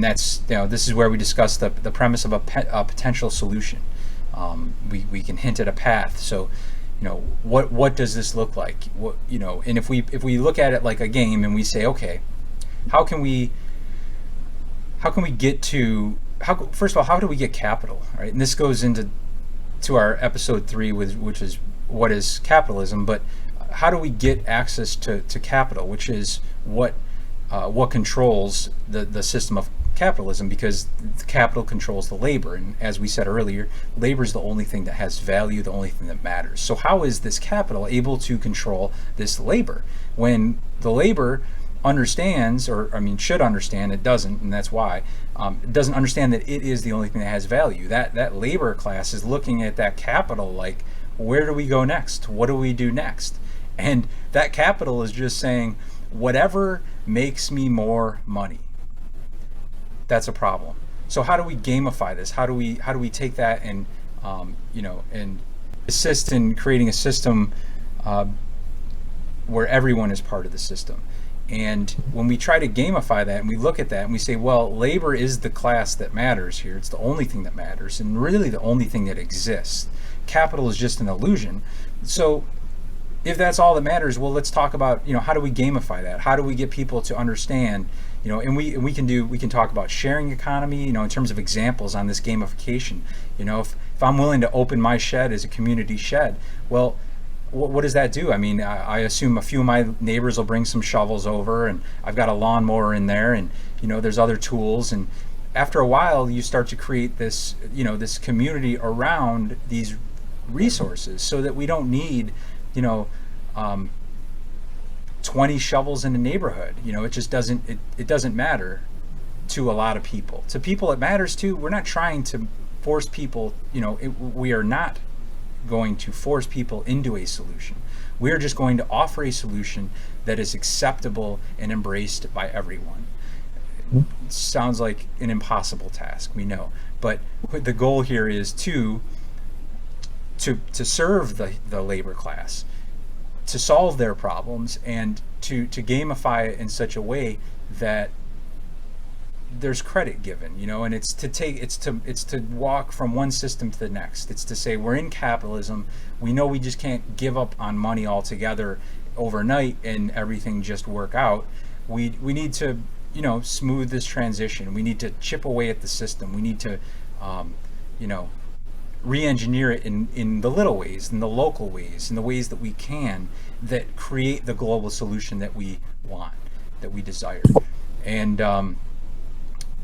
S1: that's this is where we discuss the premise of a potential solution. We can hint at a path. So, what does this look like? And if we look at it like a game and we say, okay, how can we get to first of all, how do we get capital, right? And this goes into our episode 3, which is what is capitalism, but how do we get access to capital, which is what controls the system of capitalism, because the capital controls the labor, and as we said earlier, labor is the only thing that has value, the only thing that matters. So how is this capital able to control this labor when the labor understands, or should understand, it doesn't, and that's why it doesn't understand that it is the only thing that has value. That labor class is looking at that capital like, where do we go next? What do we do next? And that capital is just saying, whatever makes me more money. That's a problem. So how do we gamify this? How do we take that and and assist in creating a system where everyone is part of the system? And when we try to gamify that and we look at that and we say, well, labor is the class that matters here. It's the only thing that matters, and really the only thing that exists. Capital is just an illusion. So if that's all that matters, well, let's talk about, how do we gamify that? How do we get people to understand, and we can talk about sharing economy, in terms of examples on this gamification. If I'm willing to open my shed as a community shed, well, what does that do? I mean, I assume a few of my neighbors will bring some shovels over, and I've got a lawnmower in there, and there's other tools, and after a while, you start to create this this community around these resources, so that we don't need you know um, 20 shovels in a neighborhood. It just it doesn't matter to a lot of people. To people it matters to. We're not trying to force people. We are not going to force people into a solution. We're just going to offer a solution that is acceptable and embraced by everyone. It sounds like an impossible task, we know, but the goal here is to serve the labor class, to solve their problems, and to gamify it in such a way that there's credit given, and it's to walk from one system to the next. It's to say we're in capitalism. We know we just can't give up on money altogether overnight and everything just work out. We need to smooth this transition. We need to chip away at the system. We need to you know re-engineer it in the little ways, in the local ways, in the ways that we can, that create the global solution that we want, that we desire. And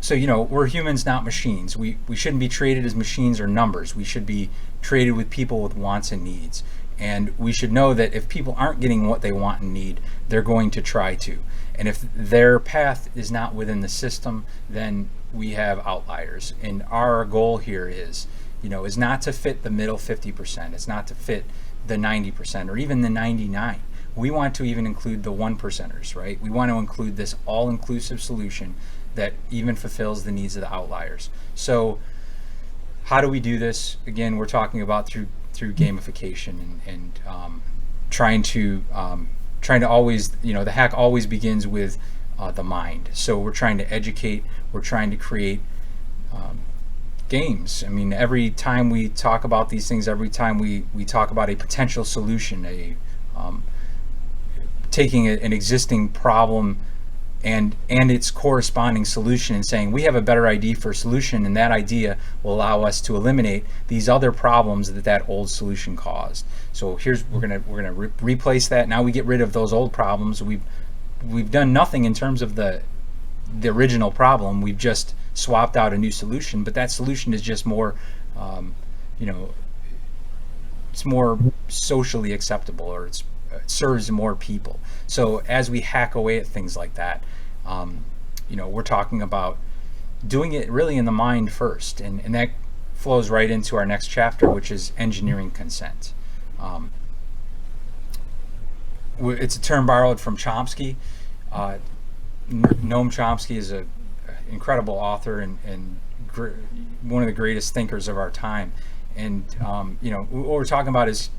S1: so we're humans, not machines. We shouldn't be treated as machines or numbers. We should be treated with people with wants and needs, and we should know that if people aren't getting what they want and need, they're going to try to. And if their path is not within the system, then we have outliers. And our goal here is not to fit the middle 50%. It's not to fit the 90% or even the 99. We want to even include the 1%ers, right? We want to include this all-inclusive solution that even fulfills the needs of the outliers. So how do we do this? Again, we're talking about through gamification and trying to always, the hack always begins with the mind. So we're trying to educate, we're trying to create games. I mean, every time we talk about these things, every time we talk about a potential solution, taking an existing problem and its corresponding solution and saying we have a better idea for a solution, and that idea will allow us to eliminate these other problems that old solution caused. So we're gonna replace that. Now we get rid of those old problems. We've done nothing in terms of the original problem. We've just swapped out a new solution, but that solution is just more it's more socially acceptable, or it serves more people. So as we hack away at things like that, we're talking about doing it really in the mind first, and that flows right into our next chapter, which is engineering consent. It's a term borrowed from Chomsky. Noam Chomsky is an incredible author and one of the greatest thinkers of our time. And what we're talking about is,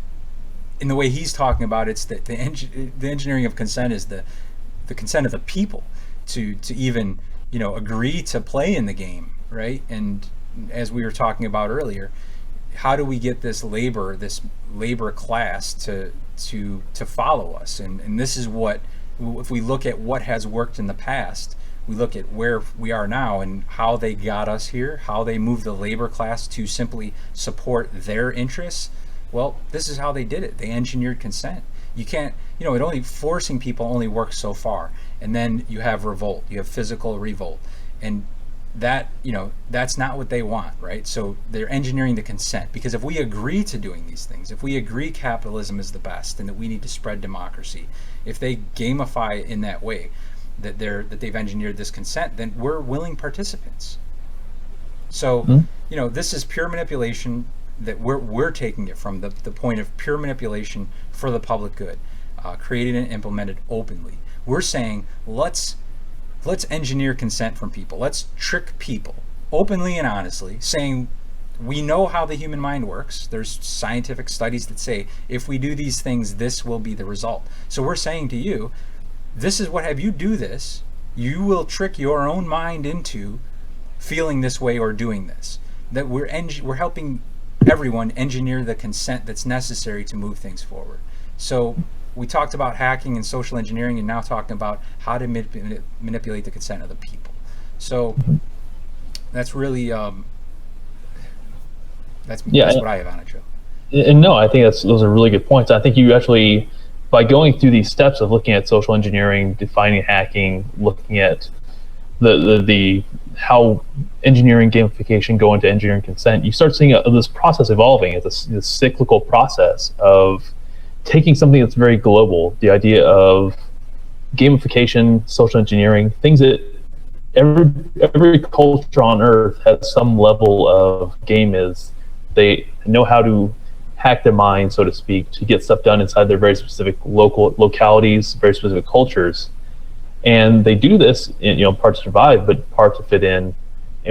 S1: in the way he's talking about, it's that the engineering of consent is the consent of the people to even agree to play in the game, right? And as we were talking about earlier, how do we get this labor class to follow us? And this is what, if we look at what has worked in the past, we look at where we are now and how they got us here, how they moved the labor class to simply support their interests. Well, this is how they did it. They engineered consent. You can't, forcing people only works so far. And then you have revolt, you have physical revolt. And that, that's not what they want, right? So they're engineering the consent, because if we agree to doing these things, if we agree capitalism is the best and that we need to spread democracy, if they gamify it in that way, that they've engineered this consent, then we're willing participants. So, this is pure manipulation, that we're taking it from the point of pure manipulation for the public good, created and implemented openly. We're saying let's engineer consent from people. Let's trick people openly and honestly, saying we know how the human mind works. There's scientific studies that say if we do these things, this will be the result. So we're saying to you, this is what, have you do this, you will trick your own mind into feeling this way or doing this. That we're helping everyone engineer the consent that's necessary to move things forward. So we talked about hacking and social engineering, and now talking about how to manipulate the consent of the people. So that's really that's what I have on it, Joe.
S2: And no, I think those are really good points. I think you actually, by going through these steps of looking at social engineering, defining hacking, looking at the how engineering gamification go into engineering consent, you start seeing this process evolving. It's this cyclical process of taking something that's very global, the idea of gamification, social engineering, things that every culture on earth has some level of game. Is they know how to hack their mind, so to speak, to get stuff done inside their very specific localities, very specific cultures. And they do this in, part to survive, but part to fit in,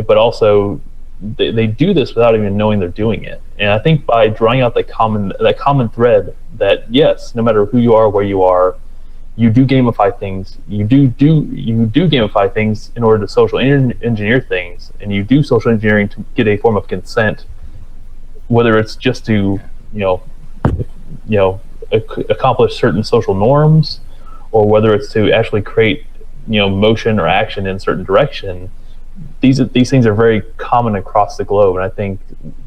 S2: but also they do this without even knowing they're doing it. And I think by drawing out that common thread, that yes, no matter who you are, where you are, you do gamify things. You do gamify things in order to social engineer things, and you do social engineering to get a form of consent, whether it's just to accomplish certain social norms, or whether it's to actually create motion or action in a certain direction. These things are very common across the globe, and I think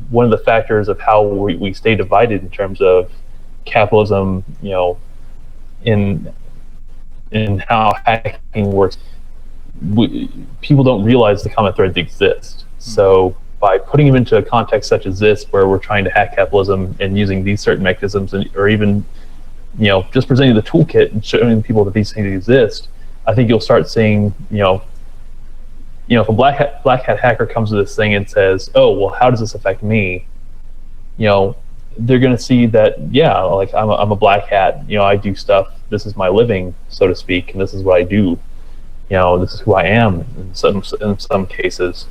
S2: one of the factors of how we stay divided in terms of capitalism, in how hacking works, people don't realize the common threads exist. So by putting them into a context such as this, where we're trying to hack capitalism and using these certain mechanisms, or even just presenting the toolkit and showing people that these things exist, I think you'll start seeing, if a black hat hacker comes to this thing and says, "Oh, well, how does this affect me?" They're going to see that, yeah, like I'm a black hat. I do stuff. This is my living, so to speak, and this is what I do. This is who I am in some cases.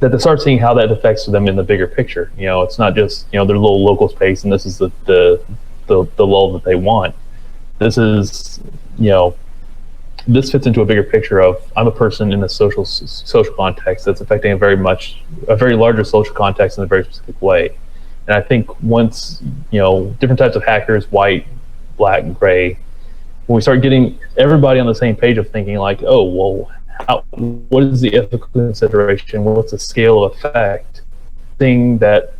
S2: That they start seeing how that affects them in the bigger picture. It's not just their little local space, and this is the lull that they want. This is this fits into a bigger picture of, I'm a person in a social context that's affecting a very larger social context in a very specific way. And I think once different types of hackers, white, black, gray, when we start getting everybody on the same page of thinking like, oh, well, what is the ethical consideration? What's the scale of effect? Thing that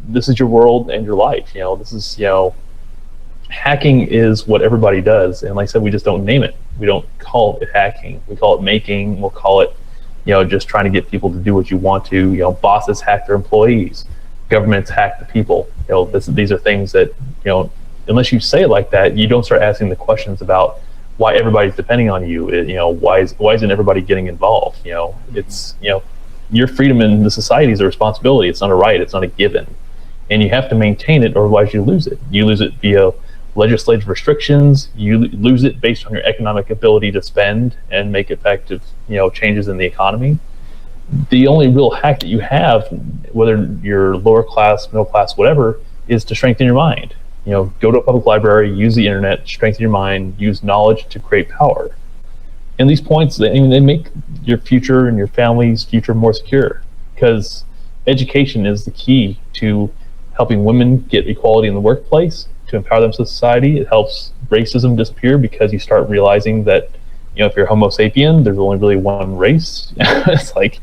S2: this is your world and your life. This is hacking is what everybody does, and like I said, we just don't name it. We don't call it hacking. We call it making. We'll call it just trying to get people to do what you want to. Bosses hack their employees. Governments hack the people. These are things that unless you say it like that, you don't start asking the questions about why everybody's depending on you. Why isn't everybody getting involved? It's your freedom in the society is a responsibility. It's not a right. It's not a given, and you have to maintain it, or otherwise you lose it. You lose it via legislative restrictions. You lose it based on your economic ability to spend and make effective changes in the economy. The only real hack that you have, whether you're lower class, middle class, whatever, is to strengthen your mind. Go to a public library, use the internet, strengthen your mind, use knowledge to create power. And these points, they make your future and your family's future more secure, because education is the key to helping women get equality in the workplace, to empower them to society. It helps racism disappear, because you start realizing that if you're Homo sapien, there's only really one race. It's like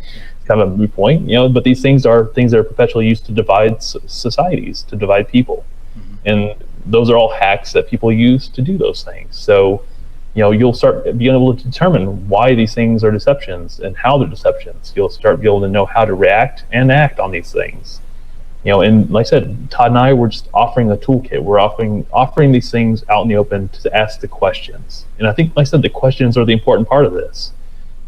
S2: kind of a moot point, but these things are perpetually used to divide societies, to divide people. And those are all hacks that people use to do those things. So you'll start being able to determine why these things are deceptions and how they're deceptions. You'll start being able to know how to react and act on these things. And like I said, Todd and I were just offering a toolkit. We're offering these things out in the open to ask the questions. And I think, like I said, the questions are the important part of this.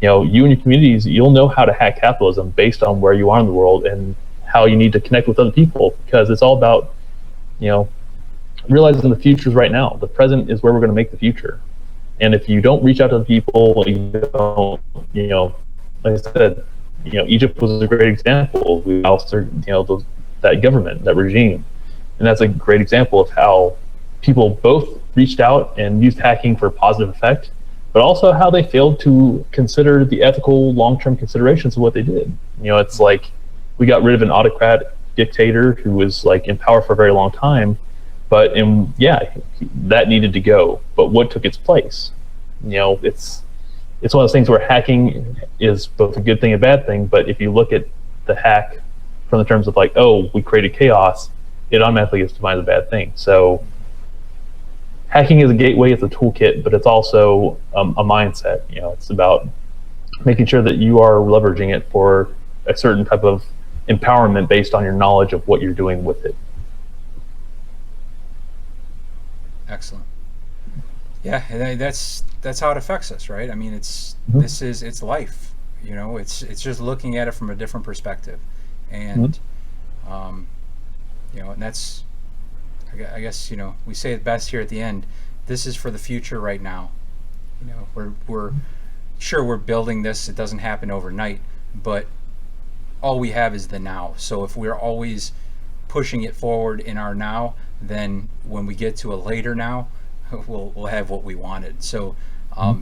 S2: You and your communities, you'll know how to hack capitalism based on where you are in the world and how you need to connect with other people, because it's all about, realizing the future is right now. The present is where we're going to make the future. And if you don't reach out to the people, you don't, like I said, Egypt was a great example. We also, that government, that regime. And that's a great example of how people both reached out and used hacking for a positive effect, but also how they failed to consider the ethical long-term considerations of what they did. It's like we got rid of an autocrat dictator who was like in power for a very long time, but that needed to go. But what took its place? It's one of those things where hacking is both a good thing and a bad thing. But if you look at the hack from the terms of like, oh, we created chaos, it automatically gets defined as a bad thing. So hacking is a gateway, it's a toolkit, but it's also a mindset. It's about making sure that you are leveraging it for a certain type of empowerment based on your knowledge of what you're doing with it.
S1: Excellent. Yeah, and that's how it affects us, right? I mean,
S2: Mm-hmm.
S1: it's life. It's just looking at it from a different perspective,
S2: Mm-hmm.
S1: and um, and that's, I guess, we say it best here at the end. This is for the future right now. We're sure we're building this. It doesn't happen overnight, but all we have is the now. So if we're always pushing it forward in our now, then when we get to a later now, we'll have what we wanted. So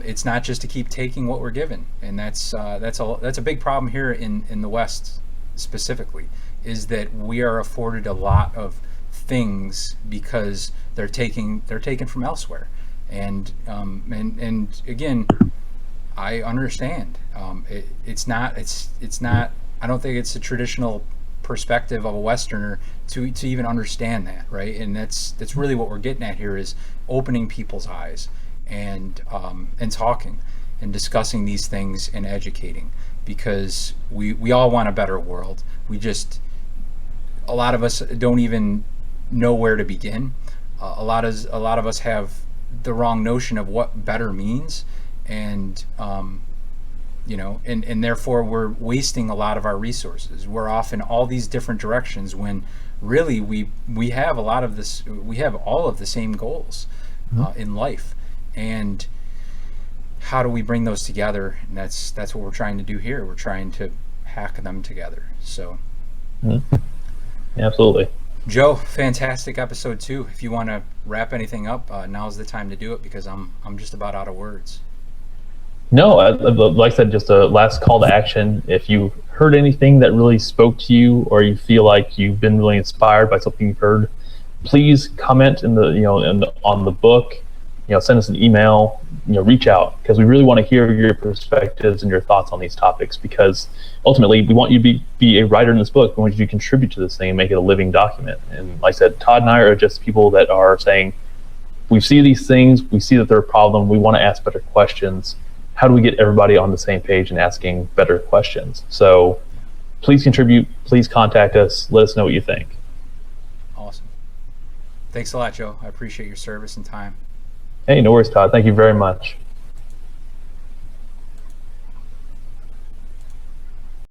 S1: it's not just to keep taking what we're given, and that's a big problem here in the West specifically, is that we are afforded a lot of things because they're taken from elsewhere, and again, I understand. It's not. I don't think it's a traditional perspective of a Westerner to even understand that, right? And that's really what we're getting at here, is opening people's eyes and talking and discussing these things and educating, because we all want a better world. A lot of us don't even know where to begin. A lot of us have the wrong notion of what better means, and and therefore we're wasting a lot of our resources. We're off in all these different directions when really we have a lot of this. We have all of the same goals in life, and how do we bring those together? And that's what we're trying to do here. We're trying to hack them together. So,
S2: Mm-hmm. Absolutely.
S1: Joe, fantastic episode 2. If you want to wrap anything up, now's the time to do it, because I'm just about out of words.
S2: No, like I said, just a last call to action. If you heard anything that really spoke to you, or you feel like you've been really inspired by something you've heard, please comment on the book. Send us an email. Reach out, because we really want to hear your perspectives and your thoughts on these topics. Because ultimately, we want you to be a writer in this book. We want you to contribute to this thing and make it a living document. And like I said, Todd and I are just people that are saying, we see these things, we see that they're a problem, we want to ask better questions. How do we get everybody on the same page and asking better questions? So please contribute, please contact us, let us know what you think.
S1: Awesome. Thanks a lot, Joe. I appreciate your service and time.
S2: Hey, no worries, Todd. Thank you very much.